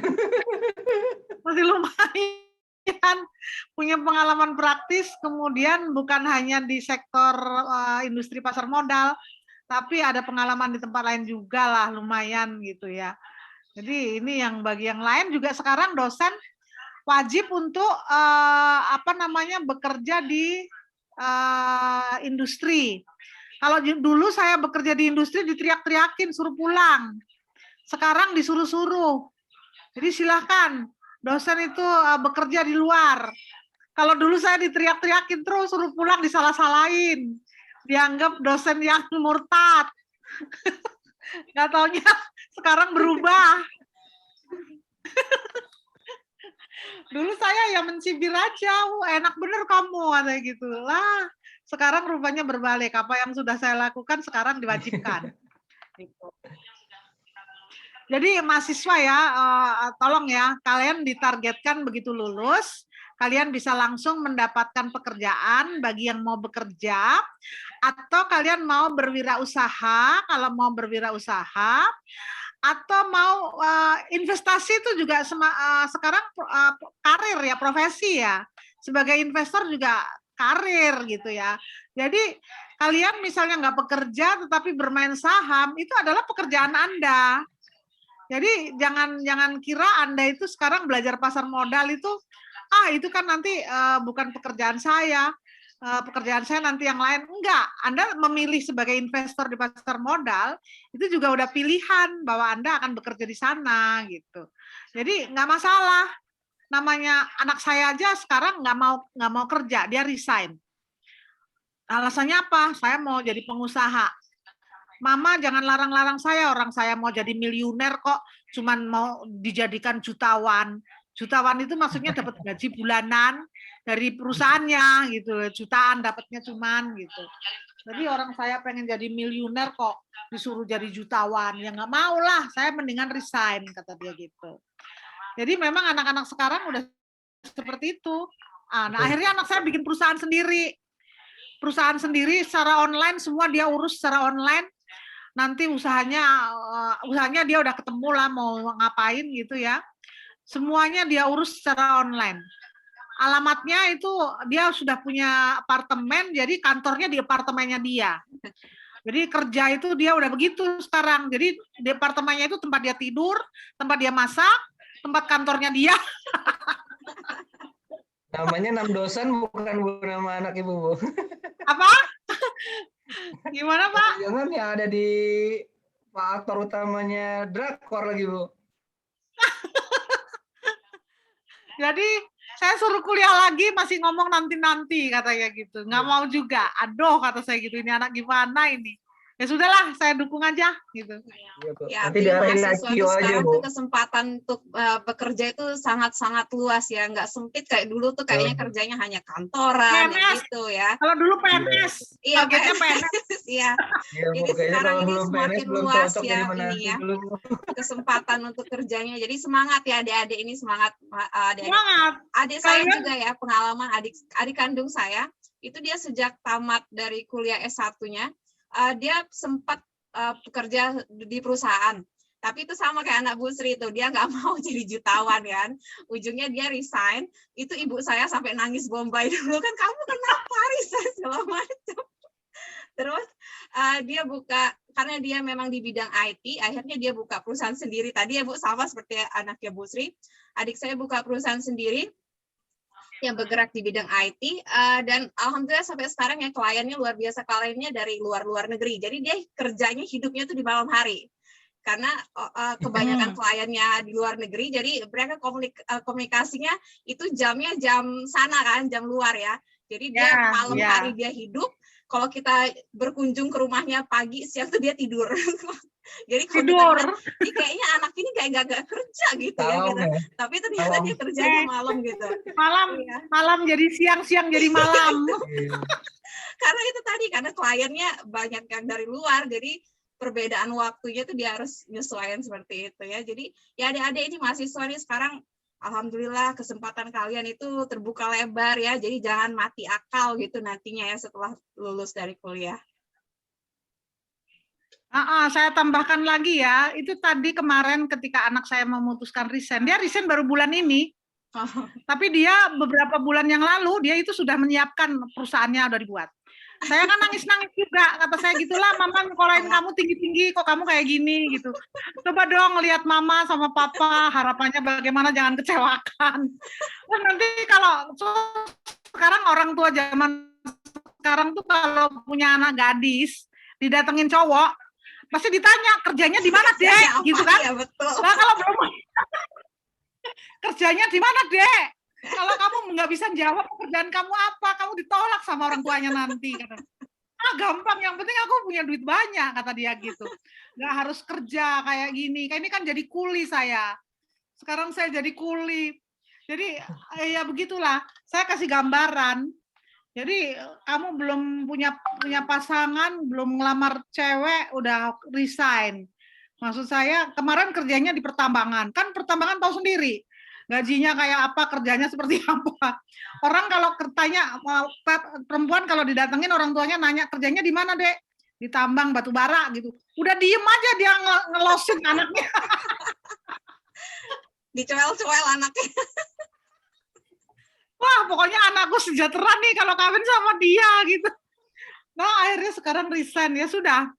Masih lumayan punya pengalaman praktis, kemudian bukan hanya di sektor industri pasar modal, tapi ada pengalaman di tempat lain juga lah, lumayan gitu ya. Jadi ini yang bagi yang lain juga sekarang dosen wajib untuk bekerja di industri. Kalau dulu saya bekerja di industri diteriak-teriakin suruh pulang. Sekarang disuruh-suruh. Jadi silahkan dosen itu bekerja di luar. Kalau dulu saya diteriak-teriakin terus suruh pulang, disalah-salahin. Dianggap dosen yang murtad. Nggak taunya sekarang berubah. Dulu saya ya mencibir aja, enak bener kamu, katanya gitu lah. Sekarang rupanya berbalik, apa yang sudah saya lakukan sekarang diwajibkan. Gitu. Jadi mahasiswa ya, tolong ya, kalian ditargetkan begitu lulus, kalian bisa langsung mendapatkan pekerjaan bagi yang mau bekerja, atau kalian mau berwirausaha, kalau mau berwirausaha, atau mau investasi itu juga sekarang karir ya, profesi ya. Sebagai investor juga karir gitu ya. Jadi kalian misalnya nggak bekerja tetapi bermain saham, itu adalah pekerjaan Anda. Jadi jangan kira Anda itu sekarang belajar pasar modal itu, itu kan nanti bukan pekerjaan saya. Pekerjaan saya nanti yang lain. Enggak, Anda memilih sebagai investor di pasar modal, itu juga udah pilihan bahwa Anda akan bekerja di sana gitu. Jadi nggak masalah. Namanya anak saya aja sekarang nggak mau kerja, dia resign. Alasannya apa? Saya mau jadi pengusaha. Mama jangan larang-larang saya, orang saya mau jadi miliuner kok, cuman mau dijadikan jutawan. Jutawan itu maksudnya dapat gaji bulanan dari perusahaannya gitu, jutaan dapatnya cuman gitu. Jadi orang saya pengen jadi miliuner kok disuruh jadi jutawan, ya nggak mau lah, saya mendingan resign kata dia gitu. Jadi memang anak-anak sekarang udah seperti itu. Nah akhirnya anak saya bikin perusahaan sendiri secara online, semua dia urus secara online. Nanti usahanya dia udah ketemu lah mau ngapain gitu ya. Semuanya dia urus secara online. Alamatnya itu dia sudah punya apartemen, jadi kantornya di apartemennya dia. Jadi kerja itu dia udah begitu sekarang. Jadi di apartemennya itu tempat dia tidur, tempat dia masak, tempat kantornya dia. Namanya 6 dosen bukan nama anak Ibu, Bu. Apa? Gimana, Pak? Jangan yang ada di Pak aktor utamanya drakor lagi, Bu. Jadi saya suruh kuliah lagi masih ngomong nanti-nanti katanya gitu. Nggak mau juga. Aduh kata saya gitu, ini anak gimana ini. Ya sudahlah, saya dukung aja gitu. Ya, Nanti diarahin mahasiswa IQ aja, sekarang Bu. tuh kesempatan untuk bekerja itu sangat-sangat luas ya, nggak sempit kayak dulu tuh kayaknya kerjanya hanya kantoran PNS. gitu ya. Kalau dulu PNS, Iya, targetnya PNS. Iya. Iya, Bu, Jadi kayaknya sekarang kalau ini belum semakin PNS belum luas cocok ya jadi ini menantu ya dulu. kesempatan untuk kerjanya. Jadi semangat ya adik-adik ini, semangat adik-adik. Semangat. Adik saya Kalian- juga ya, pengalaman adik kandung saya itu dia sejak tamat dari kuliah S1-nya dia sempat bekerja di perusahaan, tapi itu sama kayak anak Bu Sri itu, dia nggak mau jadi jutawan kan, ujungnya dia resign. Itu ibu saya sampai nangis bombay dulu kan, kamu kenapa resign segala macam. Terus dia buka, karena dia memang di bidang IT, akhirnya dia buka perusahaan sendiri. Tadi ya Bu, sama seperti anaknya Bu Sri, adik saya buka perusahaan sendiri yang bergerak di bidang IT, dan alhamdulillah sampai sekarang ya kliennya luar biasa, kliennya dari luar negeri. Jadi dia kerjanya hidupnya tuh di malam hari. Karena kebanyakan kliennya di luar negeri, jadi mereka komunikasinya itu jamnya jam sana kan, jam luar ya. Jadi dia malam hari dia hidup, kalau kita berkunjung ke rumahnya pagi, siang tuh dia tidur. Jadi kalau kita lihat, kayaknya anak ini kayak gak kerja gitu ya, gitu. Tapi ternyata dia kerjanya malam gitu. Malam jadi siang, siang jadi malam. Karena itu tadi, karena kliennya banyak yang dari luar, jadi perbedaan waktunya tuh dia harus nyesuaikan seperti itu ya. Jadi ya adik-adik ini mahasiswa nih sekarang, alhamdulillah kesempatan kalian itu terbuka lebar ya. Jadi jangan mati akal gitu nantinya ya setelah lulus dari kuliah. Saya tambahkan lagi ya, itu tadi kemarin ketika anak saya memutuskan resign, dia resign baru bulan ini, tapi dia beberapa bulan yang lalu dia itu sudah menyiapkan perusahaannya udah dibuat. Saya kan nangis-nangis juga, kata saya gitulah, mama nyekolahin kamu tinggi-tinggi, kok kamu kayak gini gitu. Coba dong lihat mama sama papa, harapannya bagaimana, jangan kecewakan. Terus nanti kalau sekarang orang tua zaman sekarang tuh kalau punya anak gadis, didatengin cowok, pasti ditanya kerjanya di mana Dek, gitu kan? Ya, betul. Nah kalau belum kerjanya di mana Dek? Kalau kamu nggak bisa jawab pekerjaan kamu apa, kamu ditolak sama orang tuanya nanti. Gampang, yang penting aku punya duit banyak, kata dia gitu. Nggak harus kerja kayak gini. Kayak ini kan jadi kuli saya. Sekarang saya jadi kuli. Jadi ya begitulah. Saya kasih gambaran. Jadi kamu belum punya pasangan, belum ngelamar cewek, udah resign. Maksud saya kemarin kerjanya di pertambangan. Kan pertambangan tahu sendiri. gajinya kayak apa, kerjanya seperti apa. Orang kalau tanya, perempuan kalau didatengin orang tuanya nanya, kerjanya di mana, Dek? Di tambang batu bara gitu. Udah diem aja dia ngelosin anaknya. Dicuel-cuel anaknya. Wah, pokoknya anakku sejahtera nih kalau kawin sama dia gitu. Nah, akhirnya sekarang resign. Ya sudah,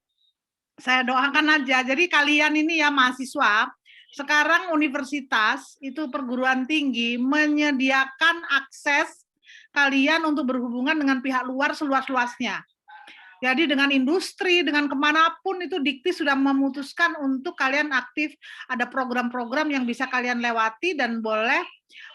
saya doakan aja. Jadi kalian ini ya mahasiswa, sekarang universitas itu perguruan tinggi menyediakan akses kalian untuk berhubungan dengan pihak luar seluas-luasnya. Jadi dengan industri, dengan kemanapun itu Dikti sudah memutuskan untuk kalian aktif, ada program-program yang bisa kalian lewati dan boleh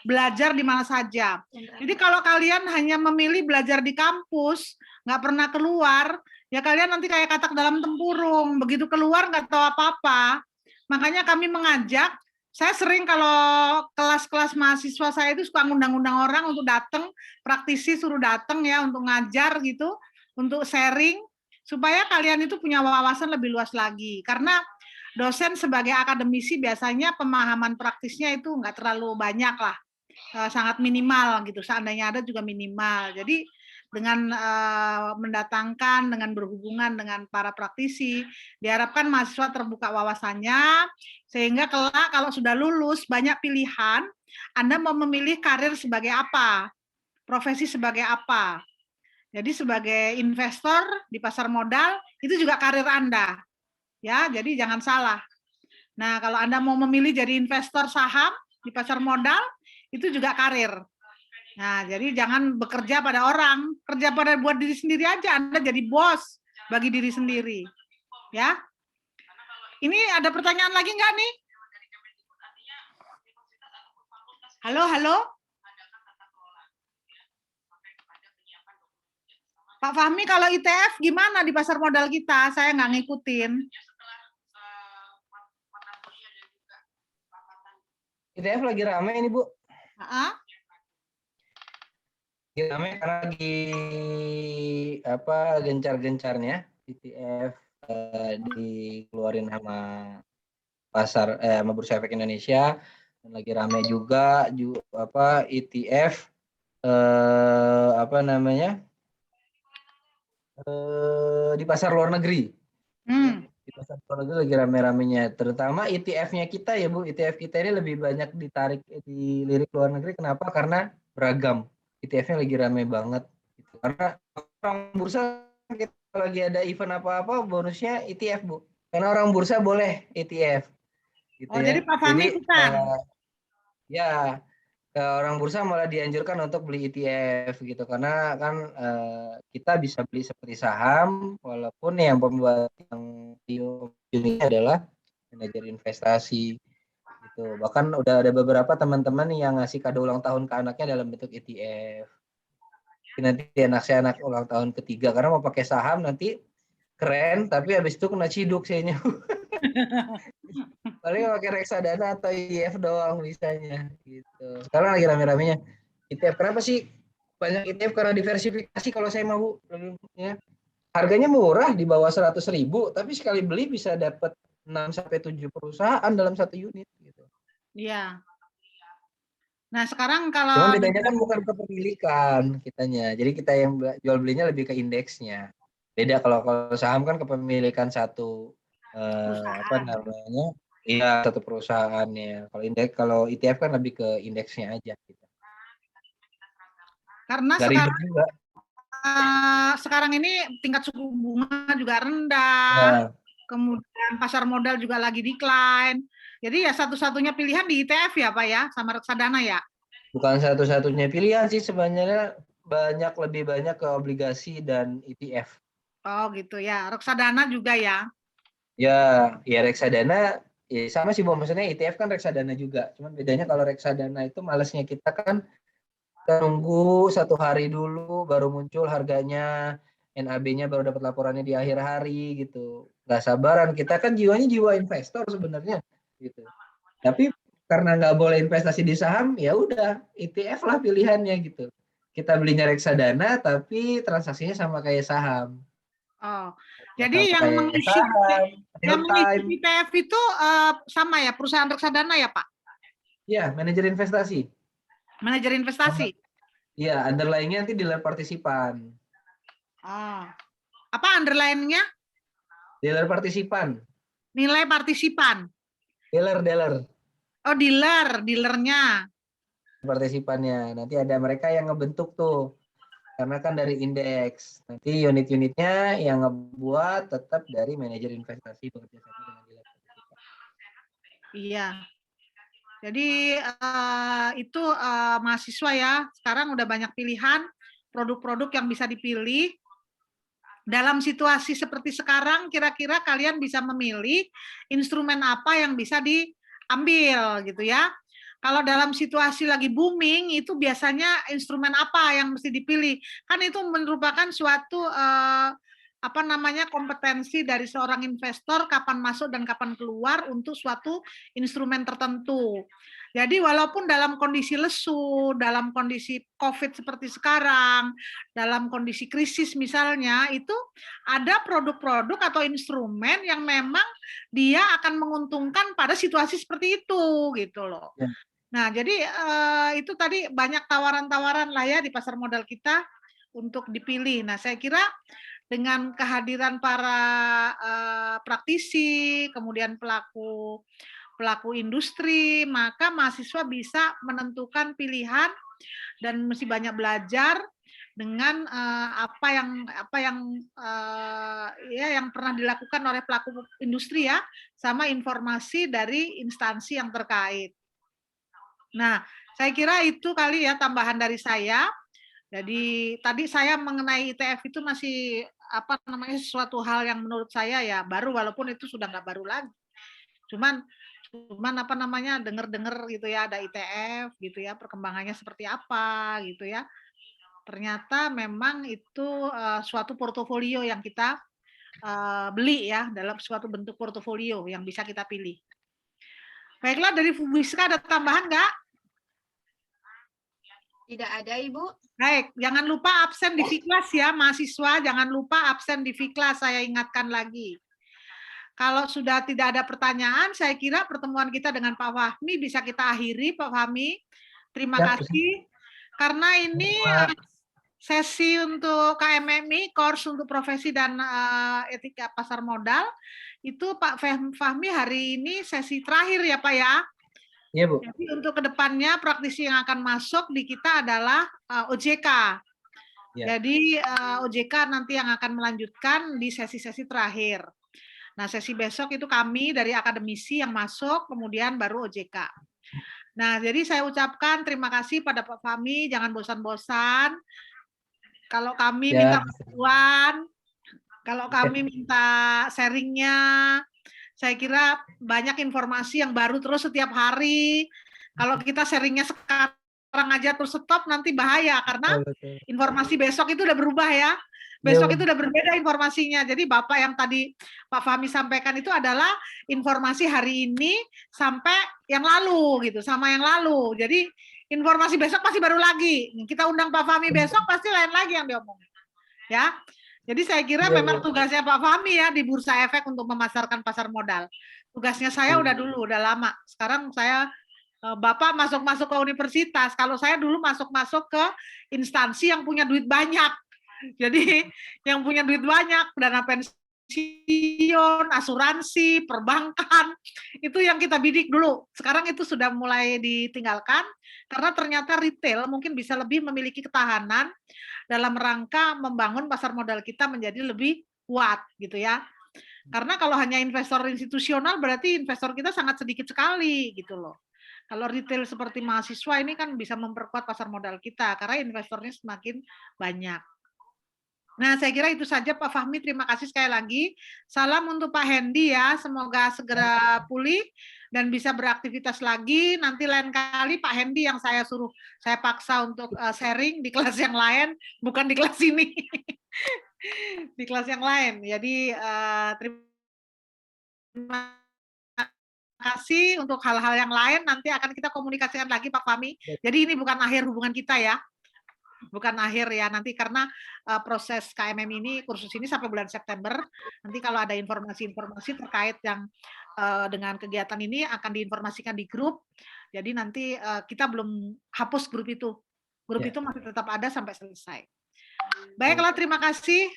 belajar di mana saja. Jadi kalau kalian hanya memilih belajar di kampus, nggak pernah keluar, ya kalian nanti kayak katak dalam tempurung, begitu keluar nggak tahu apa-apa. Makanya kami mengajak, saya sering kalau kelas-kelas mahasiswa saya itu suka ngundang-undang orang untuk datang, praktisi suruh datang ya untuk ngajar gitu, untuk sharing, supaya kalian itu punya wawasan lebih luas lagi. Karena dosen sebagai akademisi biasanya pemahaman praktisnya itu nggak terlalu banyak lah, sangat minimal gitu, seandainya ada juga minimal. Jadi dengan mendatangkan, dengan berhubungan dengan para praktisi, diharapkan mahasiswa terbuka wawasannya, sehingga kelak kalau sudah lulus banyak pilihan, Anda mau memilih karir sebagai apa, profesi sebagai apa. Jadi sebagai investor di pasar modal, itu juga karir Anda. Ya, jadi jangan salah. Nah, kalau Anda mau memilih jadi investor saham di pasar modal, itu juga karir. Nah, jadi jangan bekerja pada orang, kerja pada buat diri sendiri aja, Anda jadi bos bagi diri sendiri. Ya. Ini ada pertanyaan lagi nggak nih? Halo? Pak Fahmi, kalau ITF gimana di pasar modal kita? Saya nggak ngikutin. ITF lagi rame ini, Bu. Lagi rame karena lagi gencar-gencarnya ITF dikeluarin sama sama Bursa Efek Indonesia, dan lagi rame juga ETF di pasar luar negeri. Di pasar luar negeri lagi rame-ramenya, terutama ETF-nya kita ya Bu. ETF kita ini lebih banyak dilirik luar negeri. Kenapa? Karena beragam. ETF-nya lagi rame banget. Gitu. Karena orang bursa kita lagi ada event apa-apa bonusnya ETF Bu. Karena orang bursa boleh ETF. Gitu ya. Jadi Pak Fahmi ikutan. Ya. Orang bursa malah dianjurkan untuk beli ETF gitu, karena kan kita bisa beli seperti saham, walaupun yang pembuat yang ini adalah manajer investasi gitu. Bahkan udah ada beberapa teman-teman yang ngasih kado ulang tahun ke anaknya dalam bentuk ETF. Nanti anak ulang tahun ketiga karena mau pakai saham nanti keren, tapi habis itu kena ciduk kayaknya. Paling pakai reksadana atau IF doang bisanya gitu. Sekarang lagi rame-ramenya ETF. Kenapa sih banyak ETF? Karena diversifikasi kalau saya mau ya. Harganya murah di bawah 100.000, tapi sekali beli bisa dapat 6-7 perusahaan dalam satu unit gitu. Iya. Nah, sekarang kalau Cuma bedanya kan bukan kepemilikan kitanya. Jadi kita yang jual belinya lebih ke indeksnya. Beda kalau saham kan kepemilikan satu iya, satu perusahaannya. Kalau ETF kan lebih ke indeksnya aja gitu. Karena sekarang ini tingkat suku bunga juga rendah. Kemudian pasar modal juga lagi decline. Jadi ya satu-satunya pilihan di ETF ya Pak ya, sama reksadana ya? Bukan satu-satunya pilihan sih, sebenarnya lebih banyak ke obligasi dan ETF. Oh gitu ya, reksadana juga ya? Ya reksadana ya sama sih Bu, maksudnya ETF kan reksadana juga. Cuman bedanya kalau reksadana itu malesnya kita kan nunggu 1 hari dulu baru muncul harganya, NAB-nya baru dapat laporannya di akhir hari gitu. Nggak sabaran, kita kan jiwanya jiwa investor sebenarnya gitu. Tapi karena nggak boleh investasi di saham, ya udah ETF lah pilihannya gitu. Kita belinya reksadana tapi transaksinya sama kayak saham. Oh, jadi yang mengisi ETF itu sama ya, perusahaan reksadana ya Pak? Ya, manajer investasi. Manajer investasi. Iya, underlying-nya nanti dealer partisipan. Oh. Apa underline-nya? Dealer partisipan. Nilai partisipan. Dealer. Oh, dealernya. Partisipannya. Nanti ada mereka yang ngebentuk tuh. Karena kan dari indeks. Nanti unit-unitnya yang ngebuat tetap dari manajer investasi bekerja sama dengan dealer partisipan. Iya. Jadi itu mahasiswa ya. Sekarang udah banyak pilihan produk-produk yang bisa dipilih. Dalam situasi seperti sekarang, kira-kira kalian bisa memilih instrumen apa yang bisa diambil gitu ya. Kalau dalam situasi lagi booming, itu biasanya instrumen apa yang mesti dipilih. Kan itu merupakan suatu kompetensi dari seorang investor kapan masuk dan kapan keluar untuk suatu instrumen tertentu. Jadi walaupun dalam kondisi lesu, dalam kondisi COVID seperti sekarang, dalam kondisi krisis misalnya, itu ada produk-produk atau instrumen yang memang dia akan menguntungkan pada situasi seperti itu gitu loh. Ya. Nah, jadi itu tadi banyak tawaran-tawaran lah ya di pasar modal kita untuk dipilih. Nah, saya kira dengan kehadiran para praktisi, kemudian pelaku industri, maka mahasiswa bisa menentukan pilihan dan mesti banyak belajar dengan apa yang pernah dilakukan oleh pelaku industri ya, sama informasi dari instansi yang terkait. Nah, saya kira itu kali ya tambahan dari saya. Jadi tadi saya mengenai ITF itu masih sesuatu hal yang menurut saya ya baru, walaupun itu sudah nggak baru lagi. Cuman dengar-dengar gitu ya ada ITF gitu ya, perkembangannya seperti apa gitu ya. Ternyata memang itu suatu portofolio yang kita beli ya, dalam suatu bentuk portofolio yang bisa kita pilih. Baiklah, dari Fubiska ada tambahan nggak? Tidak ada, Ibu. Baik, jangan lupa absen di Fiklas ya, mahasiswa, jangan lupa absen di Fiklas, saya ingatkan lagi. Kalau sudah tidak ada pertanyaan, saya kira pertemuan kita dengan Pak Fahmi bisa kita akhiri, Pak Fahmi. Terima kasih. Karena ini sesi untuk KMMI, course untuk profesi dan etika pasar modal, itu Pak Fahmi hari ini sesi terakhir ya Pak ya. Iya Bu. Jadi untuk kedepannya praktisi yang akan masuk di kita adalah OJK. Ya. Jadi OJK nanti yang akan melanjutkan di sesi-sesi terakhir. Nah, sesi besok itu kami dari akademisi yang masuk, kemudian baru OJK. Nah, jadi saya ucapkan terima kasih pada Pak Fahmi, jangan bosan-bosan. Kalau kami minta bantuan, kalau kami minta sharingnya, saya kira banyak informasi yang baru terus setiap hari. Kalau kita sharingnya sekarang aja terus stop, nanti bahaya, karena informasi besok itu udah berubah ya. Besok itu udah berbeda informasinya. Jadi Bapak yang tadi Pak Fahmi sampaikan itu adalah informasi hari ini sampai yang lalu gitu, sama yang lalu. Jadi informasi besok pasti baru lagi. Kita undang Pak Fahmi besok pasti lain lagi yang diomongin. Ya. Jadi saya kira memang tugasnya Pak Fahmi ya di Bursa Efek untuk memasarkan pasar modal. Tugasnya saya udah dulu, udah lama. Sekarang saya Bapak masuk-masuk ke universitas. Kalau saya dulu masuk-masuk ke instansi yang punya duit banyak. Jadi yang punya duit banyak, dana pensiun, asuransi, perbankan, itu yang kita bidik dulu. Sekarang itu sudah mulai ditinggalkan, karena ternyata retail mungkin bisa lebih memiliki ketahanan dalam rangka membangun pasar modal kita menjadi lebih kuat gitu ya. Karena kalau hanya investor institusional berarti investor kita sangat sedikit sekali gitu loh. Kalau retail seperti mahasiswa ini kan bisa memperkuat pasar modal kita karena investornya semakin banyak. Nah, saya kira itu saja Pak Fahmi. Terima kasih sekali lagi. Salam untuk Pak Hendy ya. Semoga segera pulih dan bisa beraktivitas lagi. Nanti lain kali Pak Hendy yang saya paksa untuk sharing di kelas yang lain, bukan di kelas ini. Di kelas yang lain. Jadi terima kasih untuk hal-hal yang lain. Nanti akan kita komunikasikan lagi Pak Fahmi. Jadi ini bukan akhir hubungan kita ya. bukan akhir ya. Nanti karena proses KMM ini, kursus ini sampai bulan September. Nanti kalau ada informasi-informasi terkait yang dengan kegiatan ini akan diinformasikan di grup. Jadi nanti kita belum hapus grup itu. Grup itu masih tetap ada sampai selesai. Baiklah, terima kasih.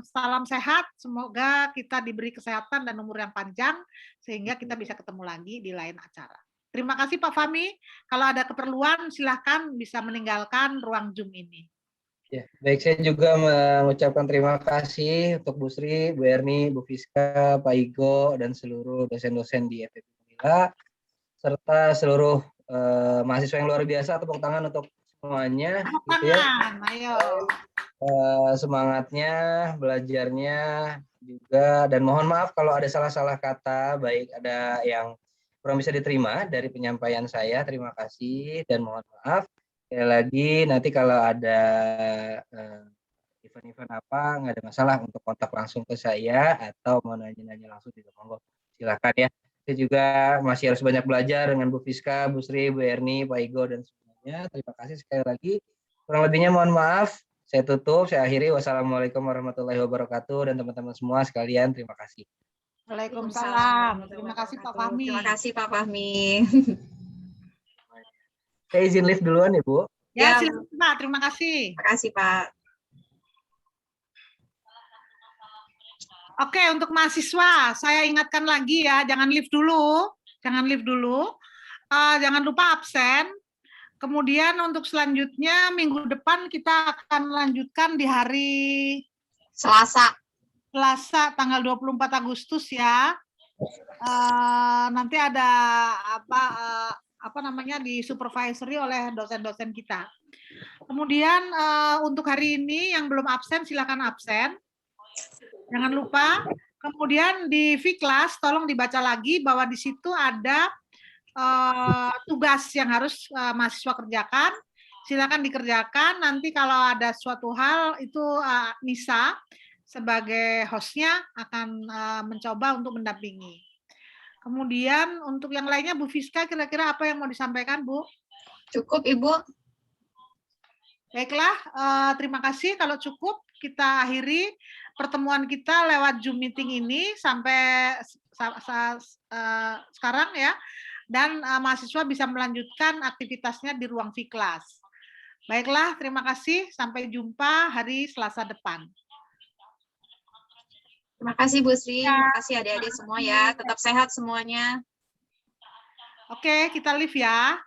Salam sehat. Semoga kita diberi kesehatan dan umur yang panjang sehingga kita bisa ketemu lagi di lain acara. Terima kasih Pak Fahmi. Kalau ada keperluan silahkan bisa meninggalkan ruang Zoom ini. Ya, baik, saya juga mengucapkan terima kasih untuk Bu Sri, Bu Erni, Bu Fiska, Pak Igo, dan seluruh dosen-dosen di FEP Unila, serta seluruh mahasiswa yang luar biasa. Tepuk tangan untuk semuanya. Tepuk Gitu ya. tangan, ayo. Semangatnya, belajarnya juga, dan mohon maaf kalau ada salah-salah kata, baik ada yang kurang bisa diterima dari penyampaian saya. Terima kasih dan mohon maaf. Sekali lagi, nanti kalau ada event-event apa, nggak ada masalah untuk kontak langsung ke saya atau mau nanya-nanya langsung juga monggo, silakan ya. Saya juga masih harus banyak belajar dengan Bu Fiska, Bu Sri, Bu Erni, Pak Igo, dan semuanya. Terima kasih sekali lagi. Kurang lebihnya mohon maaf. Saya tutup, saya akhiri. Wassalamualaikum warahmatullahi wabarakatuh. Dan teman-teman semua sekalian, terima kasih. Waalaikumsalam. Terima kasih Pak Fahmi. Terima kasih Pak Fahmi. Saya izin live duluan ya, Bu. Ya, Ya. silakan Pak. Terima kasih. Terima kasih Pak. Oke, untuk mahasiswa, saya ingatkan lagi ya, jangan live dulu. Jangan live dulu. Jangan lupa absen. Kemudian untuk selanjutnya, minggu depan kita akan lanjutkan di hari Selasa. tanggal 24 Agustus ya. Nanti ada apa namanya di supervisory oleh dosen-dosen kita. Kemudian untuk hari ini yang belum absen silakan absen. Jangan lupa. Kemudian di V-Class tolong dibaca lagi bahwa di situ ada tugas yang harus mahasiswa kerjakan. Silakan dikerjakan. Nanti kalau ada suatu hal itu Nisa sebagai hostnya akan mencoba untuk mendampingi. Kemudian untuk yang lainnya Bu Fiska kira-kira apa yang mau disampaikan Bu? Cukup Ibu. Baiklah, terima kasih. Kalau cukup kita akhiri pertemuan kita lewat Zoom meeting ini sampai sekarang ya. Dan mahasiswa bisa melanjutkan aktivitasnya di ruang V-Class. Baiklah, terima kasih. Sampai jumpa hari Selasa depan. Terima kasih Bu Sri, terima kasih adik-adik semua ya. Tetap sehat semuanya. Oke, kita live ya.